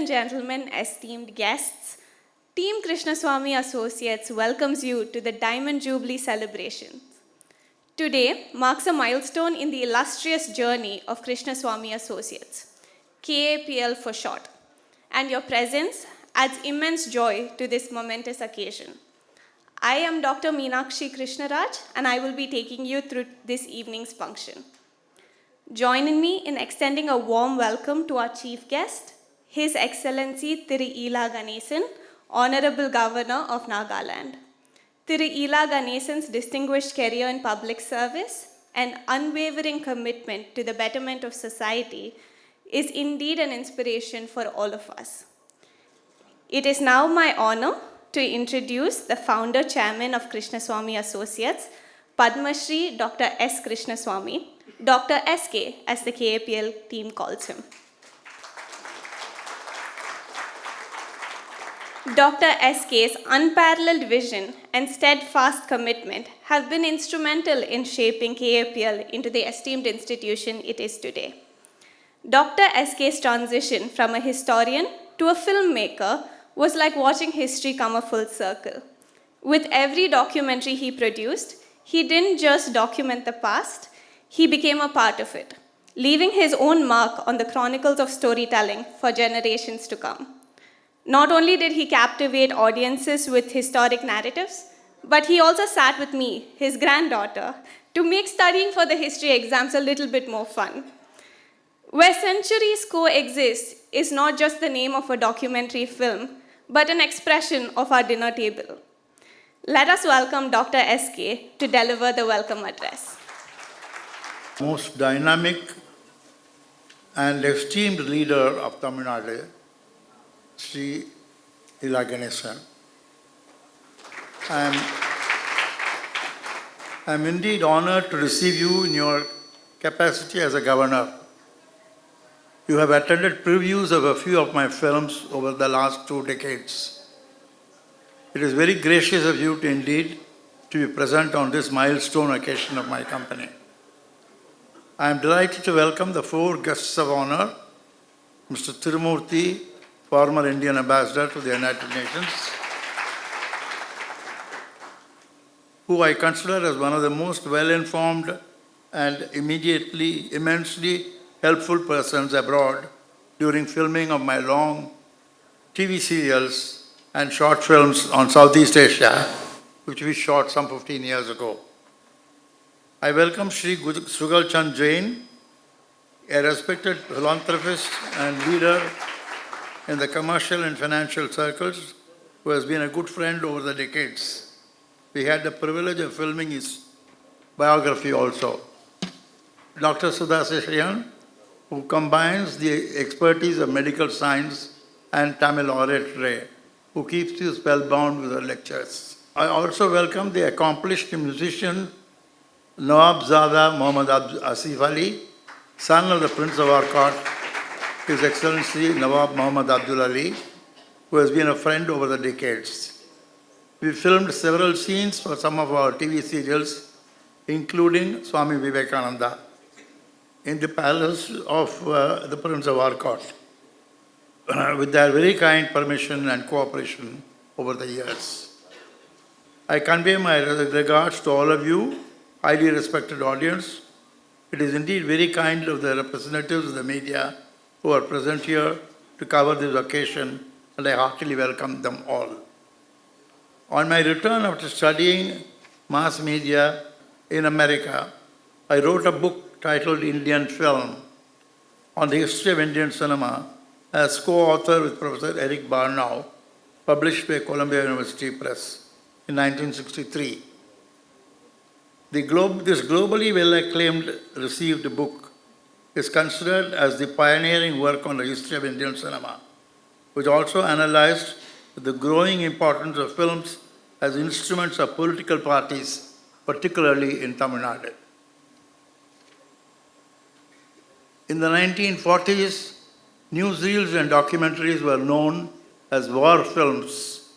and gentlemen, esteemed guests, Team Krishnaswamy Associates welcomes you to the Diamond Jubilee celebration. Today marks a milestone in the illustrious journey of Krishnaswamy Associates, KAPL for short, and your presence adds immense joy to this momentous occasion. I am Dr. Meenakshi Krishnaraj, and I will be taking you through this evening's function. Joining me in extending a warm welcome to our chief guest, His Excellency Thiru Ela Ganesan, Honorable Governor of Nagaland. Thiru Ela Ganesan's distinguished career in public service and unwavering commitment to the betterment of society is indeed an inspiration for all of us. It is now my honor to introduce the founder chairman of Krishnaswamy Associates, Padma Shri Dr. S. Krishnaswamy, Dr. SK as the KAPL team calls him. Dr. SK's unparalleled vision and steadfast commitment have been instrumental in shaping KAPL into the esteemed institution it is today. Dr. SK's transition from a historian to a filmmaker was like watching history come a full circle. With every documentary he produced, he didn't just document the past, he became a part of it, leaving his own mark on the chronicles of storytelling for generations to come. Not only did he captivate audiences with historic narratives, but he also sat with me, his granddaughter, to make studying for the history exams a little bit more fun. Where centuries coexist is not just the name of a documentary film, but an expression of our dinner table. Let us welcome Dr. SK to deliver the welcome address. Most dynamic and esteemed leader of Tamil Nadu, Sri Ela Ganesan. I am indeed honored to receive you in your capacity as a governor. You have attended previews of a few of my films over the last 2 decades. It is very gracious of you to indeed to be present on this milestone occasion of my company. I am delighted to welcome the 4 guests of honor, Mr. Tirumurthy, former Indian ambassador to the United Nations, who I consider as one of the most well-informed and immensely helpful persons abroad during filming of my long TV serials and short films on Southeast Asia, which we shot some 15 years ago. I welcome Sri Sugal Chand Jain, a respected philanthropist and leader in the commercial and financial circles, who has been a good friend over the decades. We had the privilege of filming his biography also. Dr. Sudha Seshayan, who combines the expertise of medical science and Tamil oratory, who keeps you spellbound with her lectures. I also welcome the accomplished musician Nawab Zada Muhammad Asif Ali, son of the Prince of Arcot, His Excellency Nawab Muhammad Abdul Ali, who has been a friend over the decades. We filmed several scenes for some of our TV serials, including Swami Vivekananda, in the palace of the Prince of Arcot, with their very kind permission and cooperation over the years. I convey my regards to all of you, highly respected audience. It is indeed very kind of the representatives of the media who are present here to cover this occasion, and I heartily welcome them all. On my return after studying mass media in America, I wrote a book titled Indian Film on the history of Indian cinema as co-author with Professor Eric Barnow, published by Columbia University Press in 1963. This globally well-acclaimed received book is considered as the pioneering work on the history of Indian cinema, which also analyzed the growing importance of films as instruments of political parties, particularly in Tamil Nadu. In the 1940s, newsreels and documentaries were known as war films.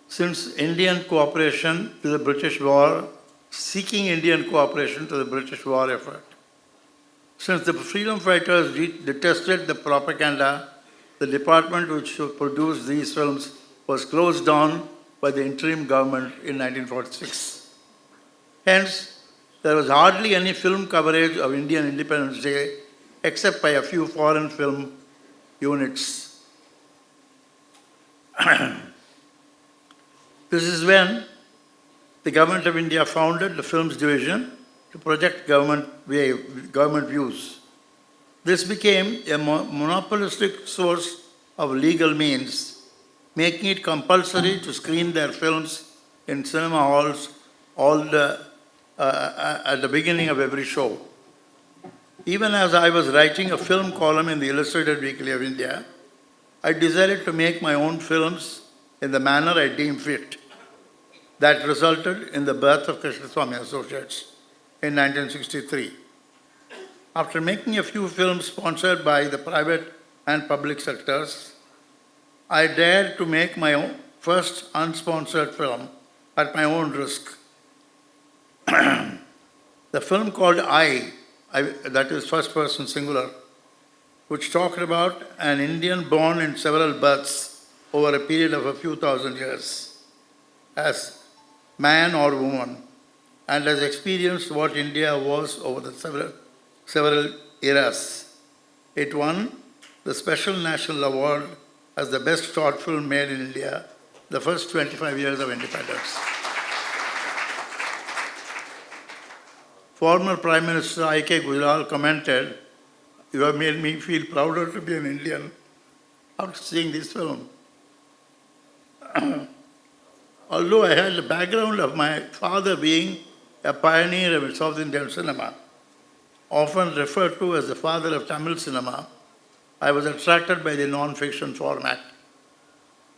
Since Indian cooperation to the British war, seeking Indian cooperation to the British war effort. Since the freedom fighters detested the propaganda the department which should produce these films was closed down by the interim government in 1946. Hence, there was hardly any film coverage of Indian Independence Day except by a few foreign film units. This is when the Government of India founded the Films Division to project government views. This became a monopolistic source of legal means, making it compulsory to screen their films in cinema halls at the beginning of every show. Even as I was writing a film column in the Illustrated Weekly of India, I decided to make my own films in the manner I deemed fit. That resulted in the birth of Krishnaswamy Associates in 1963. After making a few films sponsored by the private and public sectors, I dared to make my own first unsponsored film at my own risk. The film called I, that is first person singular, which talked about an Indian born in several births over a period of a few thousand years, as man or woman, and has experienced what India was over the several eras. It won the Special National Award as the best short film made in India the first 25 years of independence. Former Prime Minister I.K. Gujral commented, "You have made me feel prouder to be an Indian after seeing this film." Although I had the background of my father being a pioneer of South Indian cinema, often referred to as the father of Tamil cinema, I was attracted by the non-fiction format.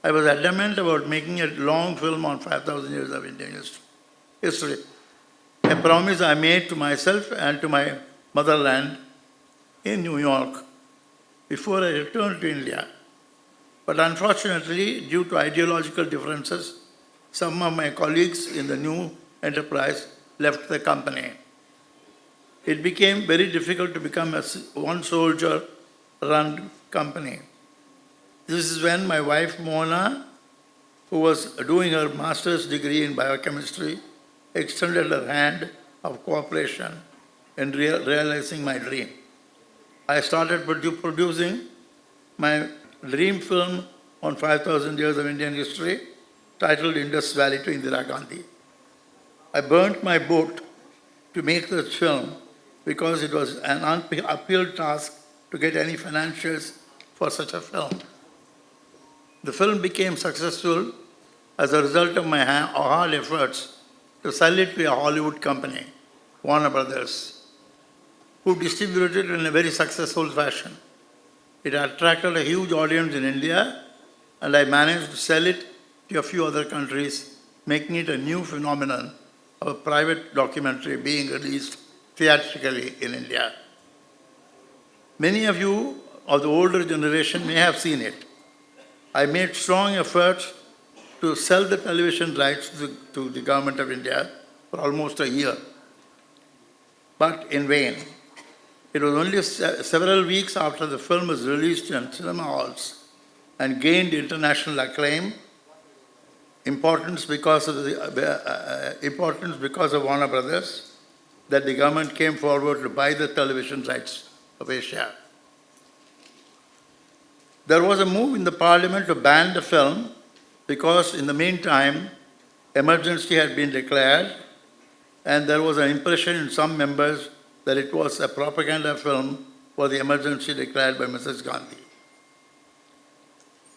I was adamant about making a long film on 5,000 years of Indian history, a promise I made to myself and to my motherland in New York before I returned to India. But unfortunately, due to ideological differences, some of my colleagues in the new enterprise left the company. It became very difficult to become a one-soldier-run company. This is when my wife Mona, who was doing her master's degree in biochemistry, extended her hand of cooperation in realizing my dream. I started producing my dream film on 5,000 years of Indian history, titled Indus Valley to Indira Gandhi. I burnt my boat to make this film because it was an uphill task to get any financials for such a film. The film became successful as a result of my hard efforts to sell it to a Hollywood company, Warner Brothers, who distributed it in a very successful fashion. It attracted a huge audience in India, and I managed to sell it to a few other countries, making it a new phenomenon of a private documentary being released theatrically in India. Many of you of the older generation may have seen it. I made strong efforts to sell the television rights to the Government of India for almost a year, but in vain. It was only several weeks after the film was released in cinema halls and gained international acclaim, importance because of Warner Brothers, that the government came forward to buy the television rights of Asia. There was a move in the parliament to ban the film because in the meantime, emergency had been declared and there was an impression in some members that it was a propaganda film for the emergency declared by Mrs. Gandhi.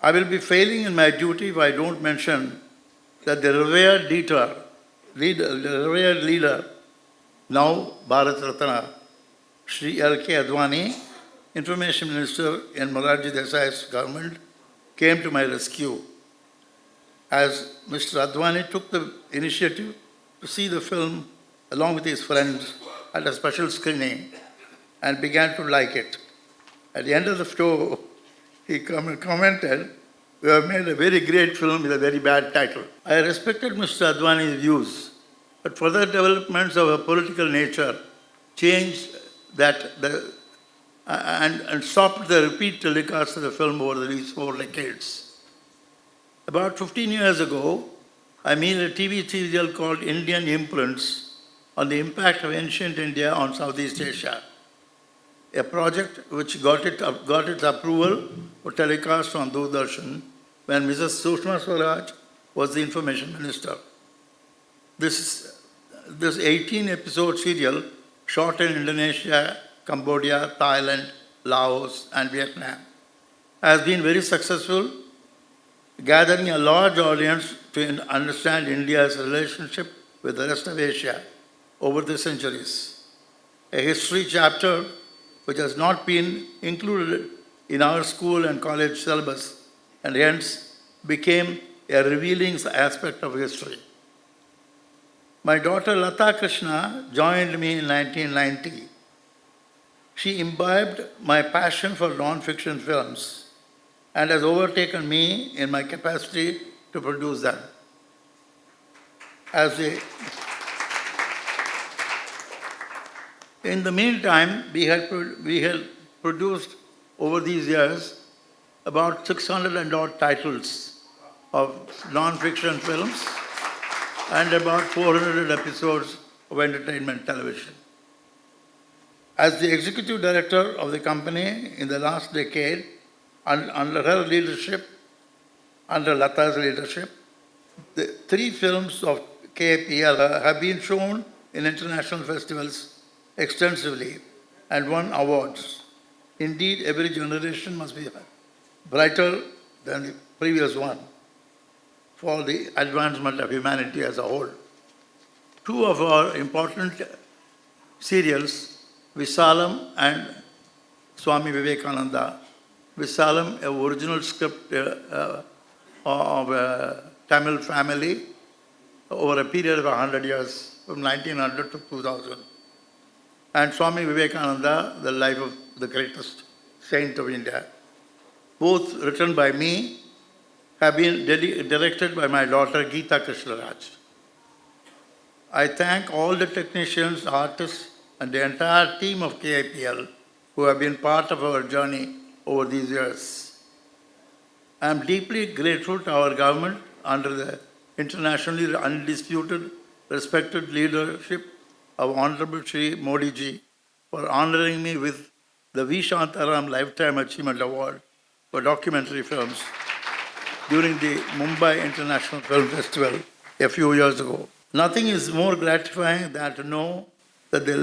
I will be failing in my duty if I don't mention that the revered leader, now Bharat Ratna, Shri L.K. Advani, Information Minister in Morarji Desai's government, came to my rescue as Mr. Advani took the initiative to see the film along with his friends at a special screening and began to like it. At the end of the show, he commented, "We have made a very great film with a very bad title." I respected Mr. Advani's views, but further developments of a political nature changed that and stopped the repeat telecast of the film over these 4 decades. About 15 years ago, I made a TV serial called Indian Imprints on the impact of ancient India on Southeast Asia, a project which got its approval for telecast on Doordarshan when Mrs. Sushma Swaraj was the information minister. This 18-episode serial, shot in Indonesia, Cambodia, Thailand, Laos, and Vietnam, has been very successful, gathering a large audience to understand India's relationship with the rest of Asia over the centuries. A history chapter which has not been included in our school and college syllabus and hence became a revealing aspect of history. My daughter Lata Krishna joined me in 1990. She imbibed my passion for non-fiction films and has overtaken me in my capacity to produce them. In the meantime, we had produced over these years about 600 and odd titles of non-fiction films and about 400 episodes of entertainment television. As the executive director of the company in the last decade, under her leadership, under Lata's leadership, the 3 films of KAPL have been shown in international festivals extensively and won awards. Indeed, every generation must be brighter than the previous one for the advancement of humanity as a whole. 2 of our important serials, Visalam and Swami Vivekananda. Visalam, an original script of a Tamil family over a period of 100 years, from 1900 to 2000. And Swami Vivekananda, the life of the greatest saint of India. Both written by me, have been directed by my daughter Geeta Krishnaraj. I thank all the technicians, artists, and the entire team of KIPL who have been part of our journey over these years. I am deeply grateful to our government under the internationally undisputed, respected leadership of Honorable Shri Modi ji for honoring me with the V. Shantaram Lifetime Achievement Award for documentary films during the Mumbai International Film Festival a few years ago. Nothing is more gratifying than to know that the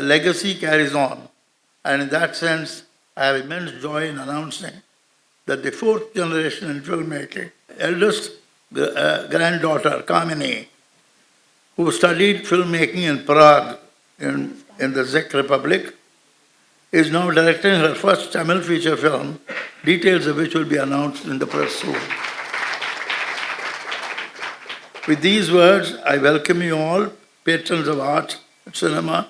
legacy carries on. And in that sense, I have immense joy in announcing that the 4th generation in filmmaking, eldest granddaughter, Kamini, who studied filmmaking in Prague in the Czech Republic, is now directing her first Tamil feature film, details of which will be announced in the press soon. With these words, I welcome you all, patrons of art and cinema,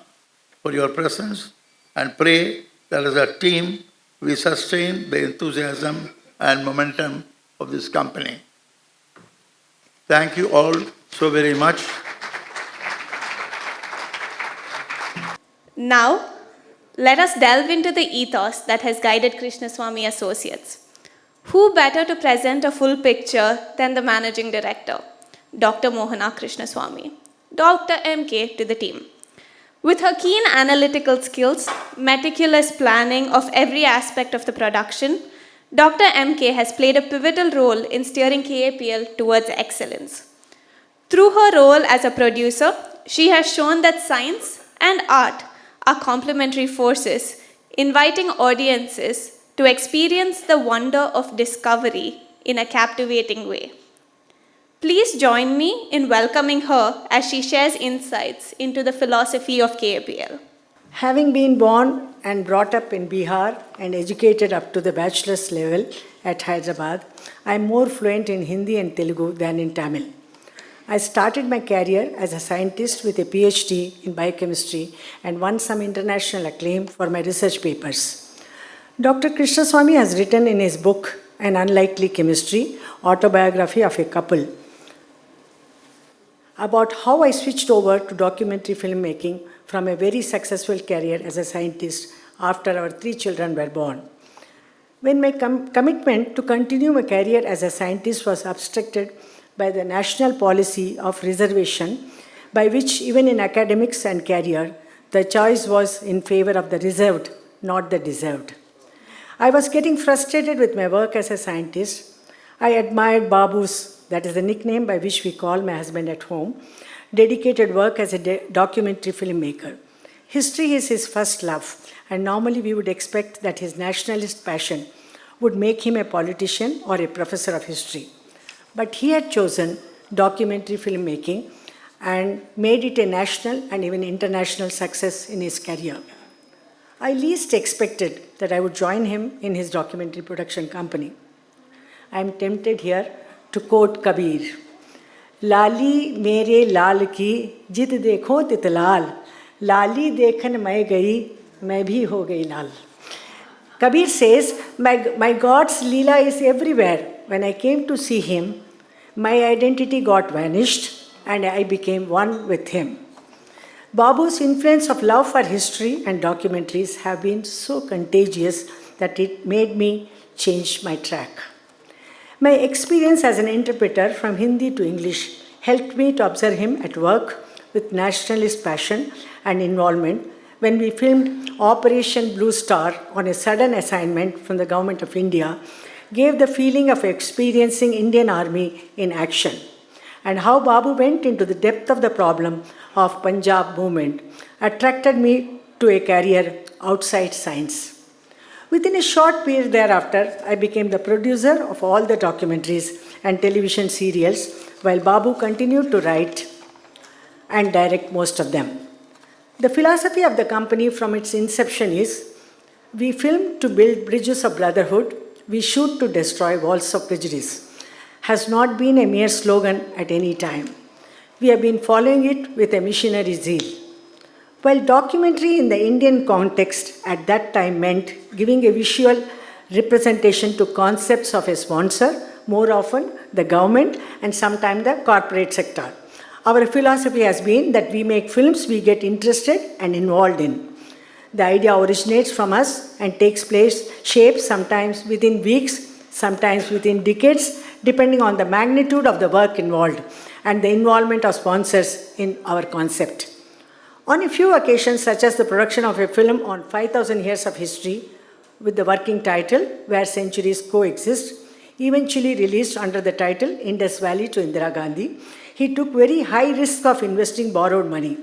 for your presence and pray that as a team we sustain the enthusiasm and momentum of this company. Thank you all so very much. Now, let us delve into the ethos that has guided Krishnaswamy Associates. Who better to present a full picture than the managing director, Dr. Mohana Krishnaswamy, Dr. MK to the team. With her keen analytical skills, meticulous planning of every aspect of the production, Dr. MK has played a pivotal role in steering KAPL towards excellence. Through her role as a producer, she has shown that science and art are complementary forces, inviting audiences to experience the wonder of discovery in a captivating way. Please join me in welcoming her as she shares insights into the philosophy of KAPL. Having been born and brought up in Bihar and educated up to the bachelor's level at Hyderabad, I am more fluent in Hindi and Telugu than in Tamil. I started my career as a scientist with a PhD in biochemistry and won some international acclaim for my research papers. Dr. Krishnaswamy has written in his book, An Unlikely Chemistry, Autobiography of a Couple, about how I switched over to documentary filmmaking from a very successful career as a scientist after our 3 children were born. When my commitment to continue my career as a scientist was obstructed by the national policy of reservation, by which even in academics and career, the choice was in favor of the reserved, not the deserved. I was getting frustrated with my work as a scientist. I admired Babu's, that is the nickname by which we call my husband at home, dedicated work as a documentary filmmaker. History is his first love, and normally we would expect that his nationalist passion would make him a politician or a professor of history. But he had chosen documentary filmmaking and made it a national and even international success in his career. I least expected that I would join him in his documentary production company. I am tempted here to quote Kabir, "Lali mere laal ki jit dekho tit laal, lali dekhan main gayi, main bhi ho gayi laal." Kabir says, my God's Leela is everywhere. When I came to see him, my identity got vanished and I became one with him. Babu's influence of love for history and documentaries have been so contagious that it made me change my track. My experience as an interpreter from Hindi to English helped me to observe him at work with nationalist passion and involvement when we filmed Operation Blue Star on a sudden assignment from the Government of India, gave the feeling of experiencing Indian Army in action, and how Babu went into the depth of the problem of Punjab movement attracted me to a career outside science. Within a short period thereafter, I became the producer of all the documentaries and television serials, while Babu continued to write and direct most of them. The philosophy of the company from its inception is, we film to build bridges of brotherhood, we shoot to destroy walls of prejudice. Has not been a mere slogan at any time. We have been following it with a missionary zeal. While documentary in the Indian context at that time meant giving a visual representation to concepts of a sponsor, more often the government and sometimes the corporate sector. Our philosophy has been that we make films we get interested and involved in. The idea originates from us and takes shape sometimes within weeks, sometimes within decades, depending on the magnitude of the work involved and the involvement of sponsors in our concept. On a few occasions, such as the production of a film on 5,000 years of history with the working title Where Centuries Coexist, eventually released under the title Indus Valley to Indira Gandhi, he took very high risk of investing borrowed money.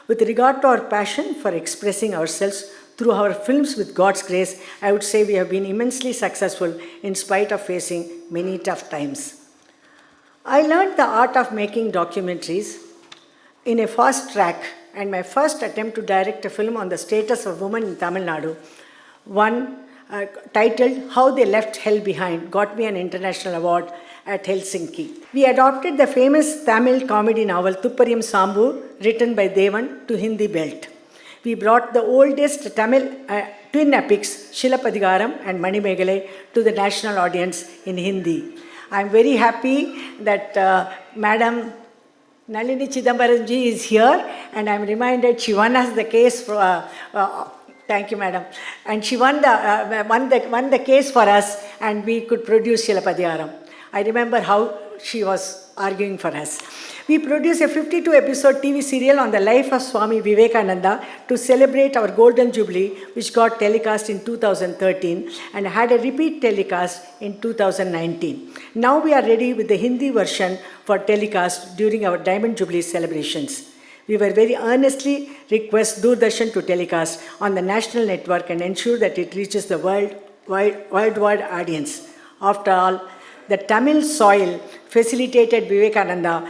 With regard to our passion for expressing ourselves through our films with God's grace, I would say we have been immensely successful in spite of facing many tough times. I learned the art of making documentaries in a fast track, and my first attempt to direct a film on the status of women in Tamil Nadu, one titled How They Left Hell Behind, got me an international award at Helsinki. We adopted the famous Tamil comedy novel Thuppariyam Sambu, written by Devan, to Hindi belt. We brought the oldest Tamil twin epics, Shilapadigaram and Manimegalai, to the national audience in Hindi. I am very happy that Madam Nalini Chidambaram ji is here, and I am reminded she won us the case for. Thank you, madam. And she won the case for us, and we could produce Shilapadigaram. I remember how she was arguing for us. We produced a 52-episode TV serial on the life of Swami Vivekananda to celebrate our Golden Jubilee, which got telecast in 2013 and had a repeat telecast in 2019. Now we are ready with the Hindi version for telecast during our Diamond Jubilee celebrations. We were very earnestly request Doordarshan to telecast on the national network and ensure that it reaches the worldwide audience. After all, the Tamil soil facilitated Vivekananda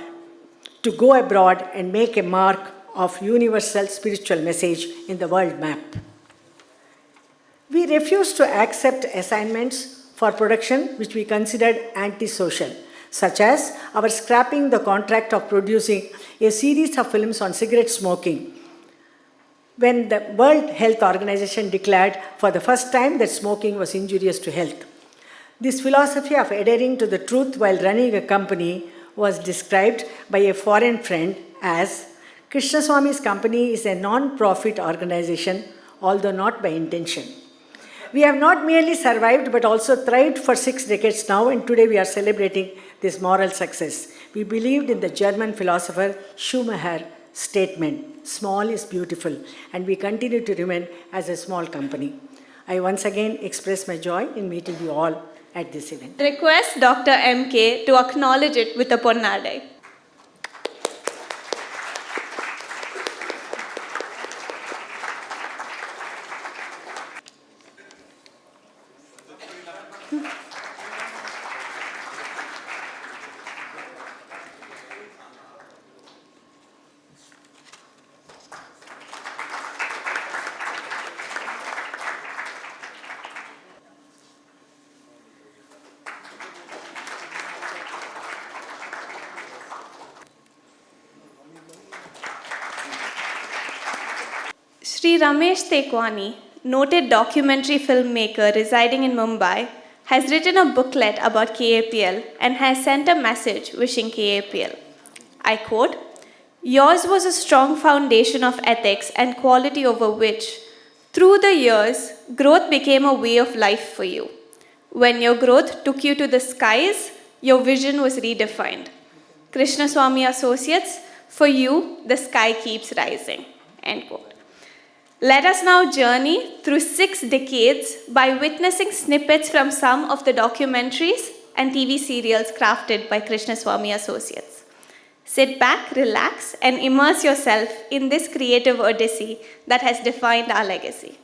to go abroad and make a mark of universal spiritual message in the world map. We refused to accept assignments for production which we considered antisocial, such as our scrapping the contract of producing a series of films on cigarette smoking, when the World Health Organization declared for the first time that smoking was injurious to health. This philosophy of adhering to the truth while running a company was described by a foreign friend as Krishnaswamy's company is a non-profit organization although not by intention. We have not merely survived but also thrived for 6 decades now, and today we are celebrating this moral success. We believed in the German philosopher Schumacher's statement, small is beautiful, and we continue to remain as a small company. I once again express my joy in meeting you all at this event. Request Dr. MK to acknowledge it with a ponnadai. Sri Ramesh Tekwani, noted documentary filmmaker residing in Mumbai, has written a booklet about KAPL and has sent a message wishing KAPL. I quote, "Yours was a strong foundation of ethics and quality over which, through the years, growth became a way of life for you. When your growth took you to the skies, your vision was redefined. Krishnaswamy Associates, for you, the sky keeps rising." End quote. Let us now journey through 6 decades by witnessing snippets from some of the documentaries and TV serials crafted by Krishnaswamy Associates. Sit back, relax, and immerse yourself in this creative odyssey that has defined our legacy.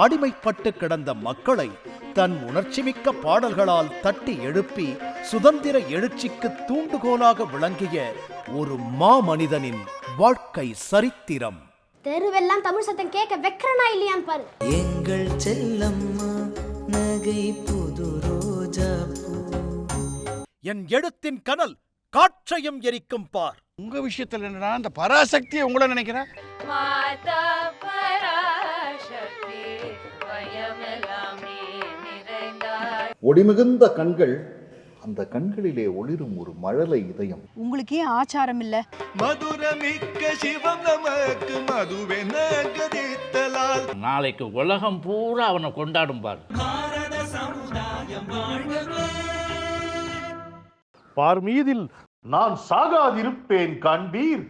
அடிமைப்பட்டு கிடந்த மக்களை தன் உணர்ச்சிமிக்க பாடல்களால் தட்டி எழுப்பி சுதந்திர எழுச்சிக்கு தூண்டுகோலாக விளங்கிய ஒரு மாமனிதனின் வாழ்க்கை சரித்திரம். தெருவெல்லாம் தமிழ் சத்தம் கேட்க வெக்கறனா இல்லையான்னு பாரு. எங்கள் செல்லம்மா நகை புது ரோஜா பூ. என் எழுத்தின் கனல் காற்றையும் எரிக்கும் பார். உங்க விஷயத்துல என்னன்னா அந்த பராசக்தியை உங்களை நினைக்கிறேன். ஒளிமிகுந்த கண்கள், அந்த கண்களிலே ஒளிரும் ஒரு மழலை இதயம். உங்களுக்கு ஏன் ஆச்சாரம் இல்ல? மதுரமிக்க சிவம் நமக்கு மதுவென கதித்தலால் நாளைக்கு உலகம் பூரா அவனை கொண்டாடும் பார். பார் மீதில் நான் சாகாதிருப்பேன் காண்பீர்.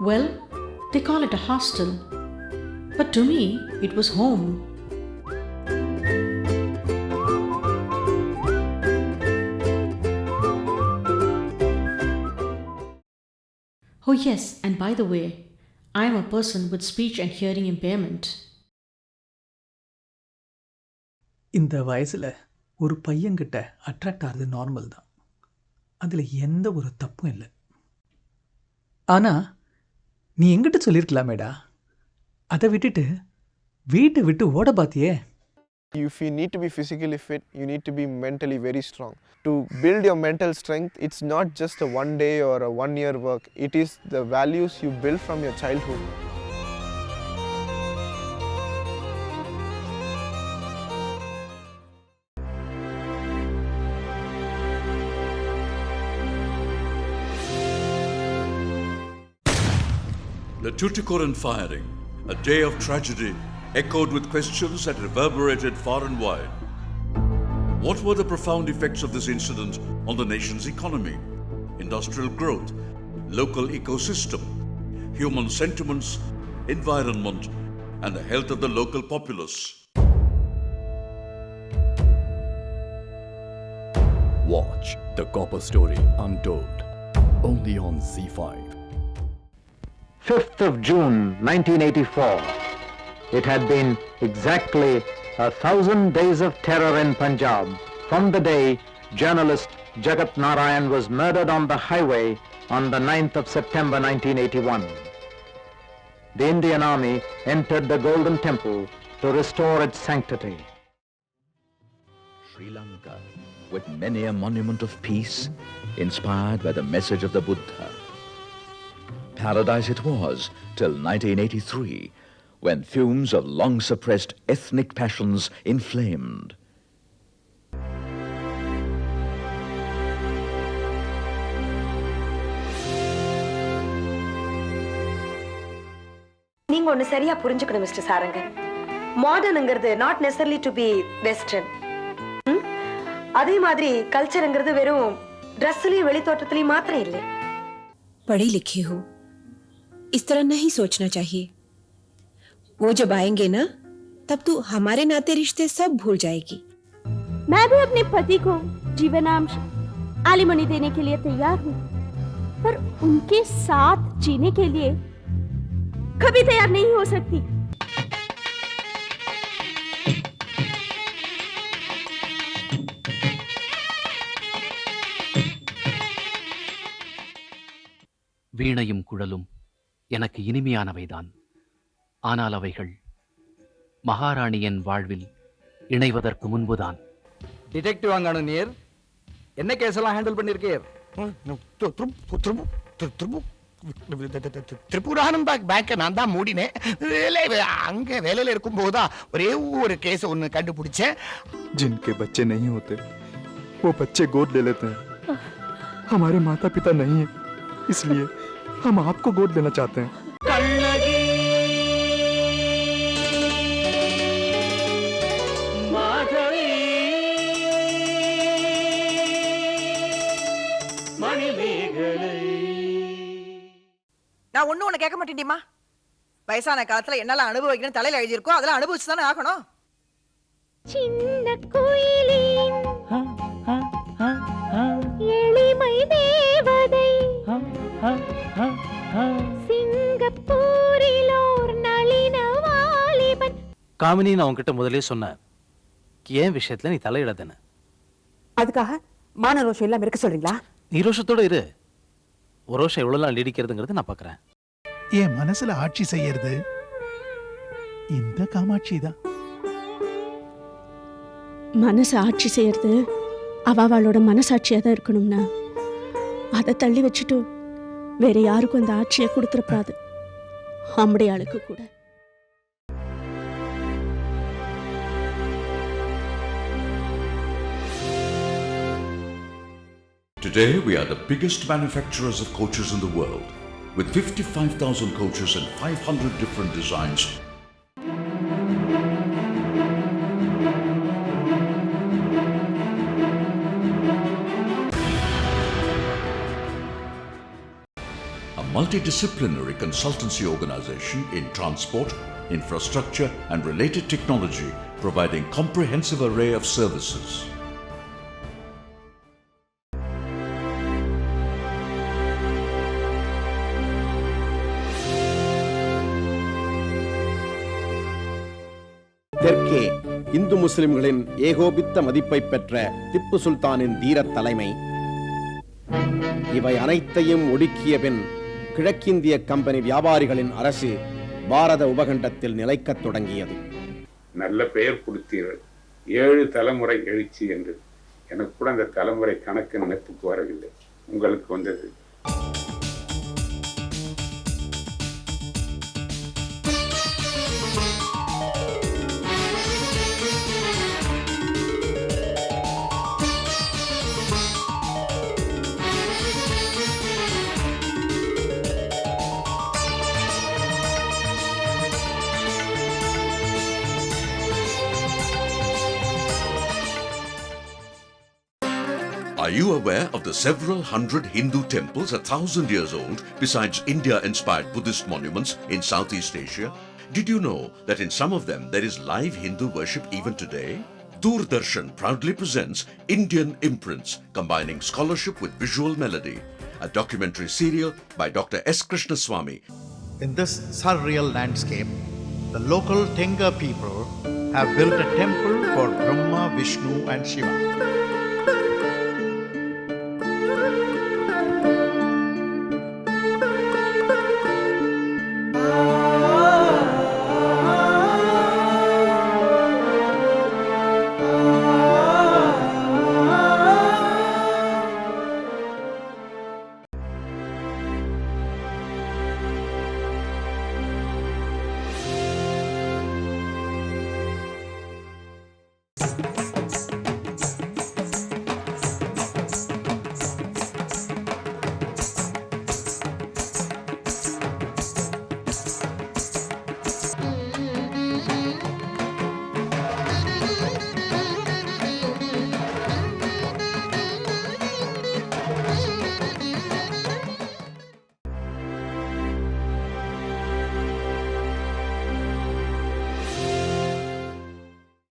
Well, they call it a hostel, but to me, it was home. Oh yes, and by the way, I am a person with speech and hearing impairment. இந்த வயசுல ஒரு பையன்கிட்ட அட்ராக்ட் ஆகிறது நார்மல் தான். அதில் எந்த ஒரு தப்பும் இல்லை. ஆனால் நீ எங்கிட்ட சொல்லியிருக்கலாமேடா, அதை விட்டுட்டு வீட்டை விட்டு ஓட பார்த்தியே. If you need to be physically fit, you need to be mentally very strong. To build your mental strength, it's not just a one day or a 1 year work. It is the values you build from your childhood. The Tuticorin firing, a day of tragedy, echoed with questions that reverberated far and wide. What were the profound effects of this incident on the nation's economy, industrial growth, local ecosystem, human sentiments, environment, and the health of the local populace. Watch The Copper Story Untold, only on ZEE5. 5th of June 1984. It had been exactly 1,000 days of terror in Punjab from the day journalist Jagat Narayan was murdered on the highway on the 9th of September 1981. The Indian Army entered the Golden Temple to restore its sanctity. Sri Lanka, with many a monument of peace, inspired by the message of the Buddha. Paradise it was till 1983, when fumes of long-suppressed ethnic passions inflamed. நீங்க ஒன்னு சரியா புரிஞ்சுக்கணும் mister Sarangan. மாடர்ன்ங்கிறது not necessarily to be western. அதே மாதிரி கல்ச்சர்ங்கிறது வெறும் ட்ரெஸ்லயும் வெளித்தோற்றத்திலயும் மாத்திரம் இல்லை. पढ़ी लिखी हो, इस तरह नहीं सोचना चाहिए. वो जब आएंगे ना, तब तू हमारे नाते रिश्ते सब भूल जाएगी. मैं भी अपने पति को जीवनांश आलिमनी देने के लिए तैयार हूँ, पर उनके साथ जीने के लिए कभी तैयार नहीं हो सकती. வீணையும் குழலும் எனக்கு இனிமையானவைதான். ஆனால் அவைகள் மகாராணியின் வாழ்வில் இணைவதற்கு முன்புதான். டிடெக்டிவ் வாங்கானு நீர் என்ன கேஸெல்லாம் ஹேண்டில் பண்ணிருக்கீர்? திரிபுரானந்த் பேங்க் நான் தான் மூடினேன். அங்க வேலையில இருக்கும் போதுதான் ஒரே ஒரு கேஸ் ஒன்னு கண்டுபிடிச்சேன். जिनके बच्चे नहीं होते वो बच्चे गोद ले लेते हैं. हमारे माता पिता नहीं है, इसलिए हम आपको गोद लेना चाहते हैं. நான் ஒண்ணு உன்னை கேட்க மாட்டேன்டிமா. வயசான காலத்துல என்னால அனுபவிக்கணும் தலையில எழுதியிருக்கோம், அதெல்லாம் அனுபவிச்சு தானே ஆகணும். சின்ன கோயிலின் எளிமை தேவதை சிங்கப்பூரிலோர் நளின வாலிபன். காமினி, நான் உன்கிட்ட முதலே சொன்னேன், ஏன் விஷயத்துல நீ தலையிடாதேன்னு. அதுக்காக மான ரோஷம் எல்லாம் இருக்க சொல்றீங்களா? நீ ரோஷத்தோட இரு. ஒரு ரோஷம் எவ்வளவு நாள் நீடிக்கிறதுங்கிறது நான் பாக்குறேன். என் மனசுல ஆட்சி செய்யறது இந்த காமாட்சி தான். மனசு ஆட்சி செய்யறது அவளோட மனசாட்சியா தான் இருக்கணும்னா அதை தள்ளி வச்சுட்டு வேற யாருக்கும் அந்த ஆட்சியை கொடுத்துடக்கூடாது. நம்முடைய ஆளுக்கு கூட. Today, we are the biggest manufacturers of coaches in the world, with 55,000 coaches and 500 different designs. A multidisciplinary consultancy organization in transport, infrastructure, and related technology, providing comprehensive array of services. தெற்கே இந்து முஸ்லிம்களின் ஏகோபித்த மதிப்பை பெற்ற திப்பு சுல்தானின் தீரத் தலைமை, இவை அனைத்தையும் ஒடுக்கிய பின் கிழக்கிந்திய company வியாபாரிகளின் அரசு பாரத உபகண்டத்தில் நிலைக்கத் தொடங்கியது. நல்ல பெயர் கொடுத்தீர்கள், 7 தலைமுறை எழுச்சி என்று. எனக்கு கூட அந்த தலைமுறை கணக்கு நினைப்புக்கு வரவில்லை, உங்களுக்கு வந்தது. Are you aware of the several hundred Hindu temples 1,000 years old besides India-inspired Buddhist monuments in Southeast Asia? Did you know that in some of them there is live Hindu worship even today? Doordarshan proudly presents Indian Imprints, combining scholarship with visual melody, a documentary serial by Dr. S. Krishnaswamy. In this surreal landscape, the local Tenga people have built a temple for Brahma, Vishnu and Shiva.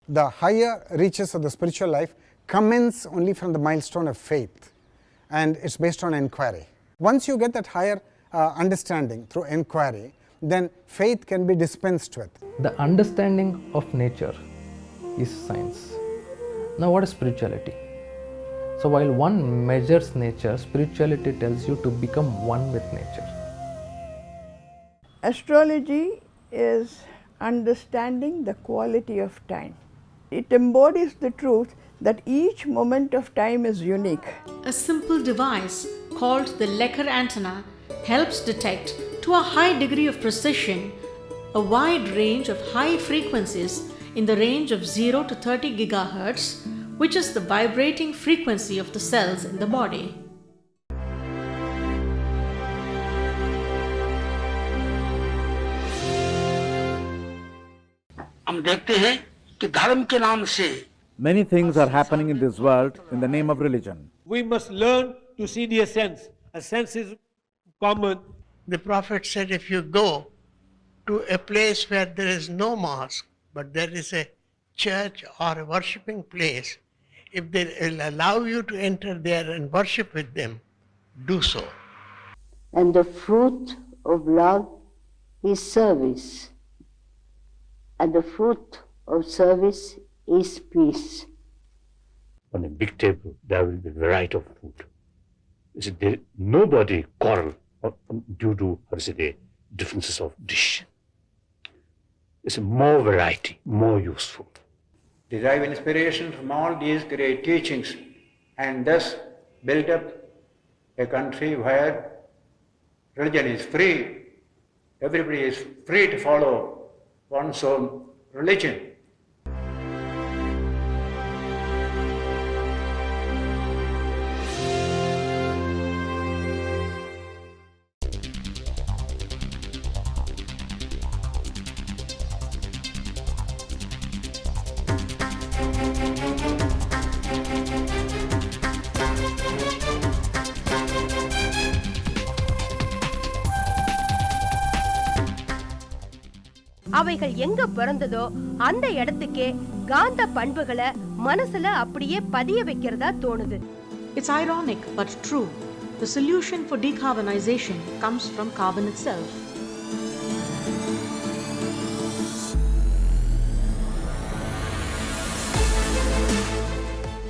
The higher reaches of the spiritual life commence only from the milestone of faith, and it's based on inquiry. Once you get that higher understanding through inquiry, then faith can be dispensed with. The understanding of nature is science. Now what is spirituality? So while one measures nature, spirituality tells you to become one with nature. Astrology is understanding the quality of time. It embodies the truth that each moment of time is unique. A simple device called the Lecker antenna helps detect to a high degree of precision a wide range of high frequencies in the range of 0 to 30 gigahertz, which is the vibrating frequency of the cells in the body. हम देखते हैं कि धर्म के नाम से Many things are happening in this world in the name of religion. We must learn to see the essence. A sense is common. The Prophet said if you go to a place where there is no mosque, but there is a church or a worshipping place, if they will allow you to enter there and worship with them, do so. And the fruit of love is service. And the fruit of service is peace. On a big table, there will be a variety of food. Nobody quarrel due to, differences of dish. It's more variety, more useful. Derive inspiration from all these great teachings and thus build up a country where religion is free. Everybody is free to follow one's own religion. அவைகள் எங்க பிறந்ததோ அந்த இடத்துக்கே காந்த பண்புகளை மனசுல அப்படியே பதிய வைக்கிறதா தோணுது. It's ironic but true. The solution for decarbonization comes from carbon itself.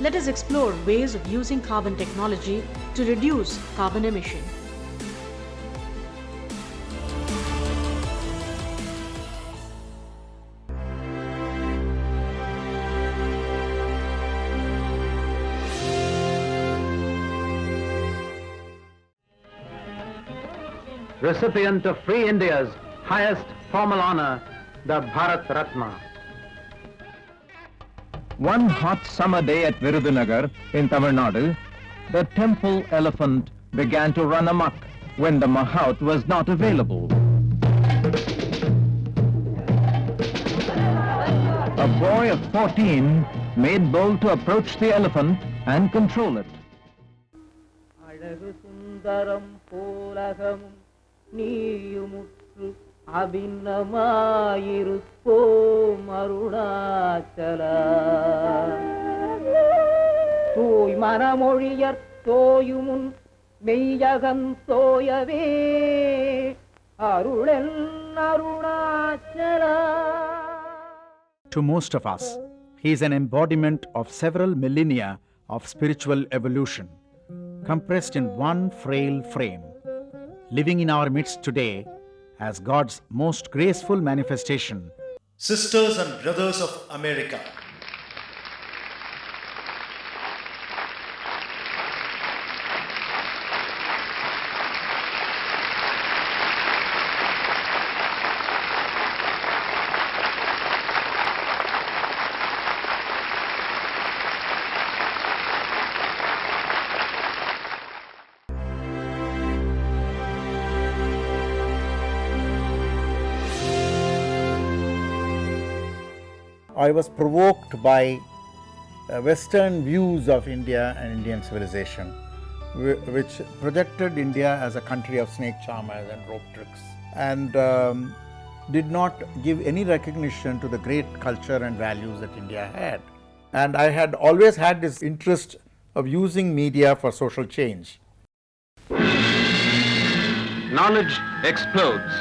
Let us explore ways of using carbon technology to reduce carbon emission. Recipient of Free India's highest formal honor, the Bharat Ratna. One hot summer day at Virudhunagar in Tamil Nadu, the temple elephant began to run amok when the mahout was not available. A boy of 14 made bold to approach the elephant and control it. வெகு சுந்தரம் போலகமும் நீயுமுற்று அபிநமாயிருப்போம் அருணாச்சலா. தூய் மனமொழியற் தோயுமுன் மெய்யகம் தோயவே அருளென் Arunachala. To most of us, he is an embodiment of several millennia of spiritual evolution, compressed in one frail frame, living in our midst today as God's most graceful manifestation. Sisters and brothers of America, I was provoked by Western views of India and Indian civilization, which projected India as a country of snake charmers and rope tricks, and did not give any recognition to the great culture and values that India had. And I had always had this interest of using media for social change. Knowledge explodes.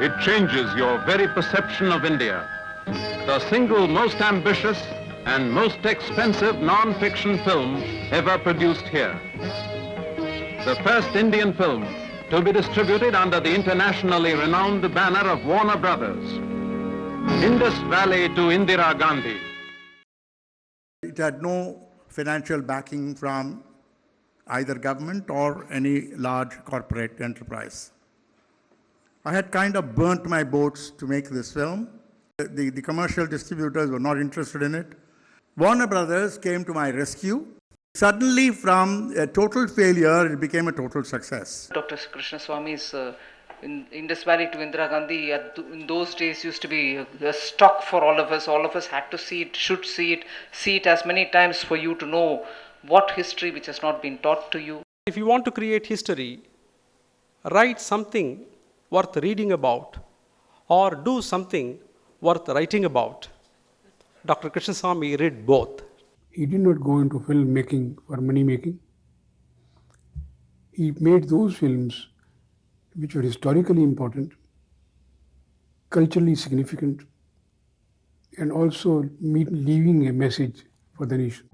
It changes your very perception of India. The single most ambitious and most expensive non-fiction film ever produced here. The first Indian film to be distributed under the internationally renowned banner of Warner Brothers. Indus Valley to Indira Gandhi. It had no financial backing from either government or any large corporate enterprise. I had kind of burnt my boats to make this film. The commercial distributors were not interested in it. Warner Brothers came to my rescue. Suddenly, from a total failure, it became a total success. Dr. Krishnaswamy's in Indus Valley to Indira Gandhi in those days used to be a stock for all of us. All of us had to see it, should see it as many times for you to know what history which has not been taught to you. If you want to create history, write something worth reading about or do something worth writing about. Dr. Krishnaswamy read both. He did not go into film making for money making. He made those films which were historically important, culturally significant, and also leaving a message for the nation.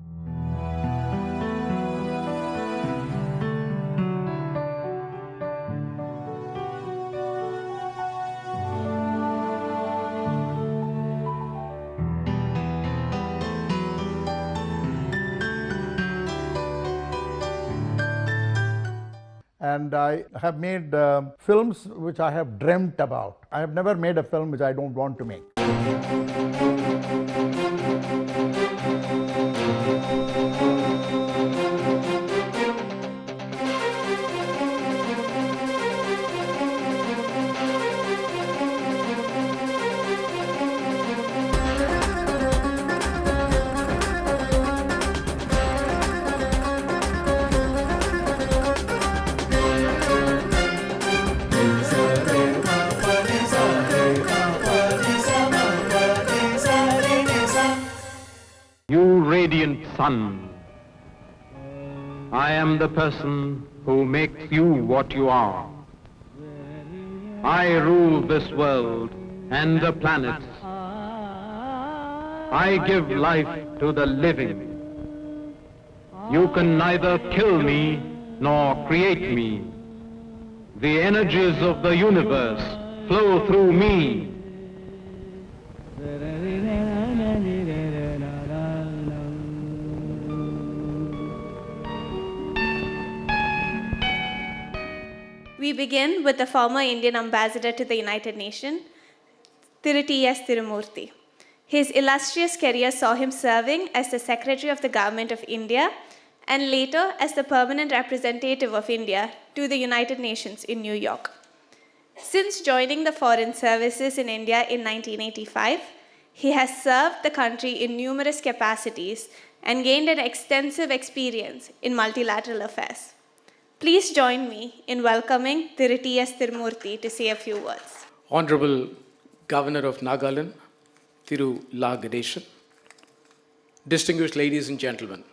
And I have made films which I have dreamt about. I have never made a film which I don't want to make. You radiant sun, I am the person who makes you what you are. I rule this world and the planets. I give life to the living. You can neither kill me nor create me. The energies of the universe flow through me. We begin with the former Indian ambassador to the United Nations, Thiru T.S. Tirumurthy. His illustrious career saw him serving as the Secretary of the Government of India and later as the permanent representative of India to the United Nations in New York. Since joining the Foreign Services in India in 1985, he has served the country in numerous capacities and gained an extensive experience in multilateral affairs. Please join me in welcoming Thiru T.S. Tirumurthy to say a few words. Honorable Governor of Nagaland, Thiru La Ganeshan, distinguished ladies and gentlemen,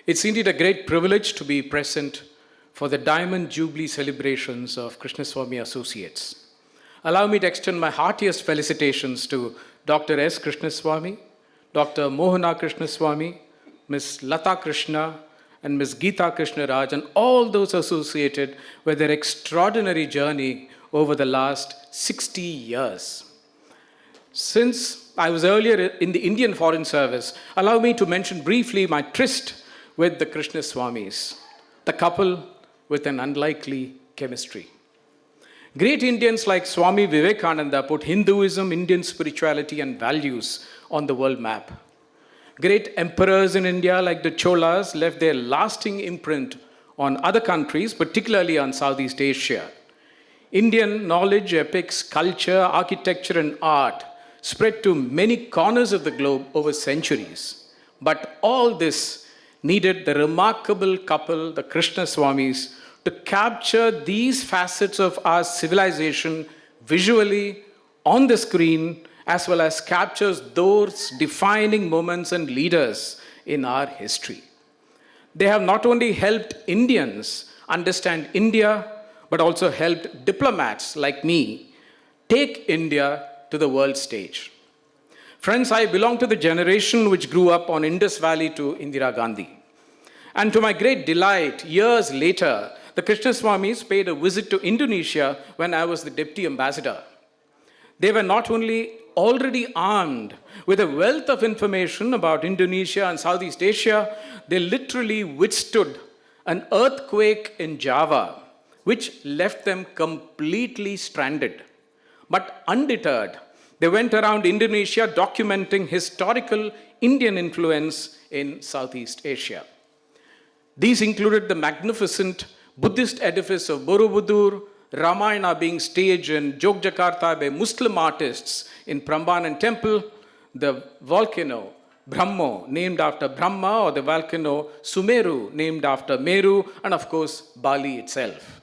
it's indeed a great privilege to be present for the Diamond Jubilee celebrations of Krishnaswamy Associates. Allow me to extend my heartiest felicitations to Dr. S. Krishnaswamy, Dr. Mohana Krishnaswamy, Ms. Lata Krishna, and Ms. Geeta Krishna Raj, and all those associated with their extraordinary journey over the last 60 years. Since I was earlier in the Indian Foreign Service, allow me to mention briefly my tryst with the Krishnaswamys, the couple with an unlikely chemistry. Great Indians like Swami Vivekananda put Hinduism, Indian spirituality, and values on the world map. Great emperors in India like the Cholas left their lasting imprint on other countries, particularly on Southeast Asia. Indian knowledge, epics, culture, architecture, and art spread to many corners of the globe over centuries. But all this needed the remarkable couple, the Krishnaswamys, to capture these facets of our civilization visually on the screen, as well as captures those defining moments and leaders in our history. They have not only helped Indians understand India, but also helped diplomats like me take India to the world stage. Friends, I belong to the generation which grew up on Indus Valley to Indira Gandhi. And to my great delight, years later, the Krishnaswamys paid a visit to Indonesia when I was the deputy ambassador. They were not only already armed with a wealth of information about Indonesia and Southeast Asia, they literally withstood an earthquake in Java, which left them completely stranded. But undeterred, they went around Indonesia documenting historical Indian influence in Southeast Asia. These included the magnificent Buddhist edifice of Borobudur, Ramayana being staged in Yogyakarta by Muslim artists in Prambanan Temple, the volcano Brahmo, named after Brahma, or the volcano Sumeru, named after Meru, and of course, Bali itself.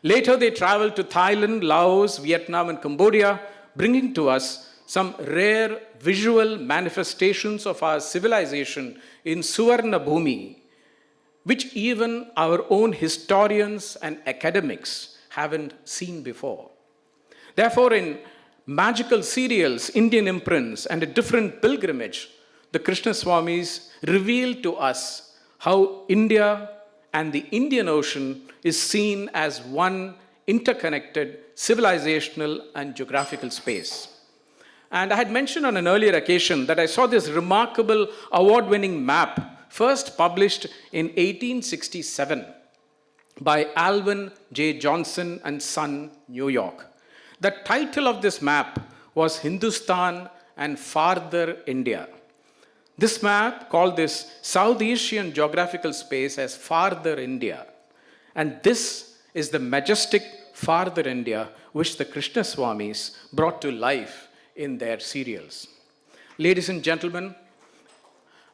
Later, they traveled to Thailand, Laos, Vietnam, and Cambodia, bringing to us some rare visual manifestations of our civilization in Suvarna Bhumi, which even our own historians and academics haven't seen before. Therefore, in magical serials, Indian imprints, and a different pilgrimage, the Krishnaswamys revealed to us how India and the Indian Ocean is seen as one interconnected civilizational and geographical space. And I had mentioned on an earlier occasion that I saw this remarkable award-winning map first published in 1867 by Alvin J. Johnson and Son, New York. The title of this map was Hindustan and Farther India. This map called this South Asian geographical space as Farther India. And this is the majestic Farther India which the Krishnaswamys brought to life in their serials. Ladies and gentlemen,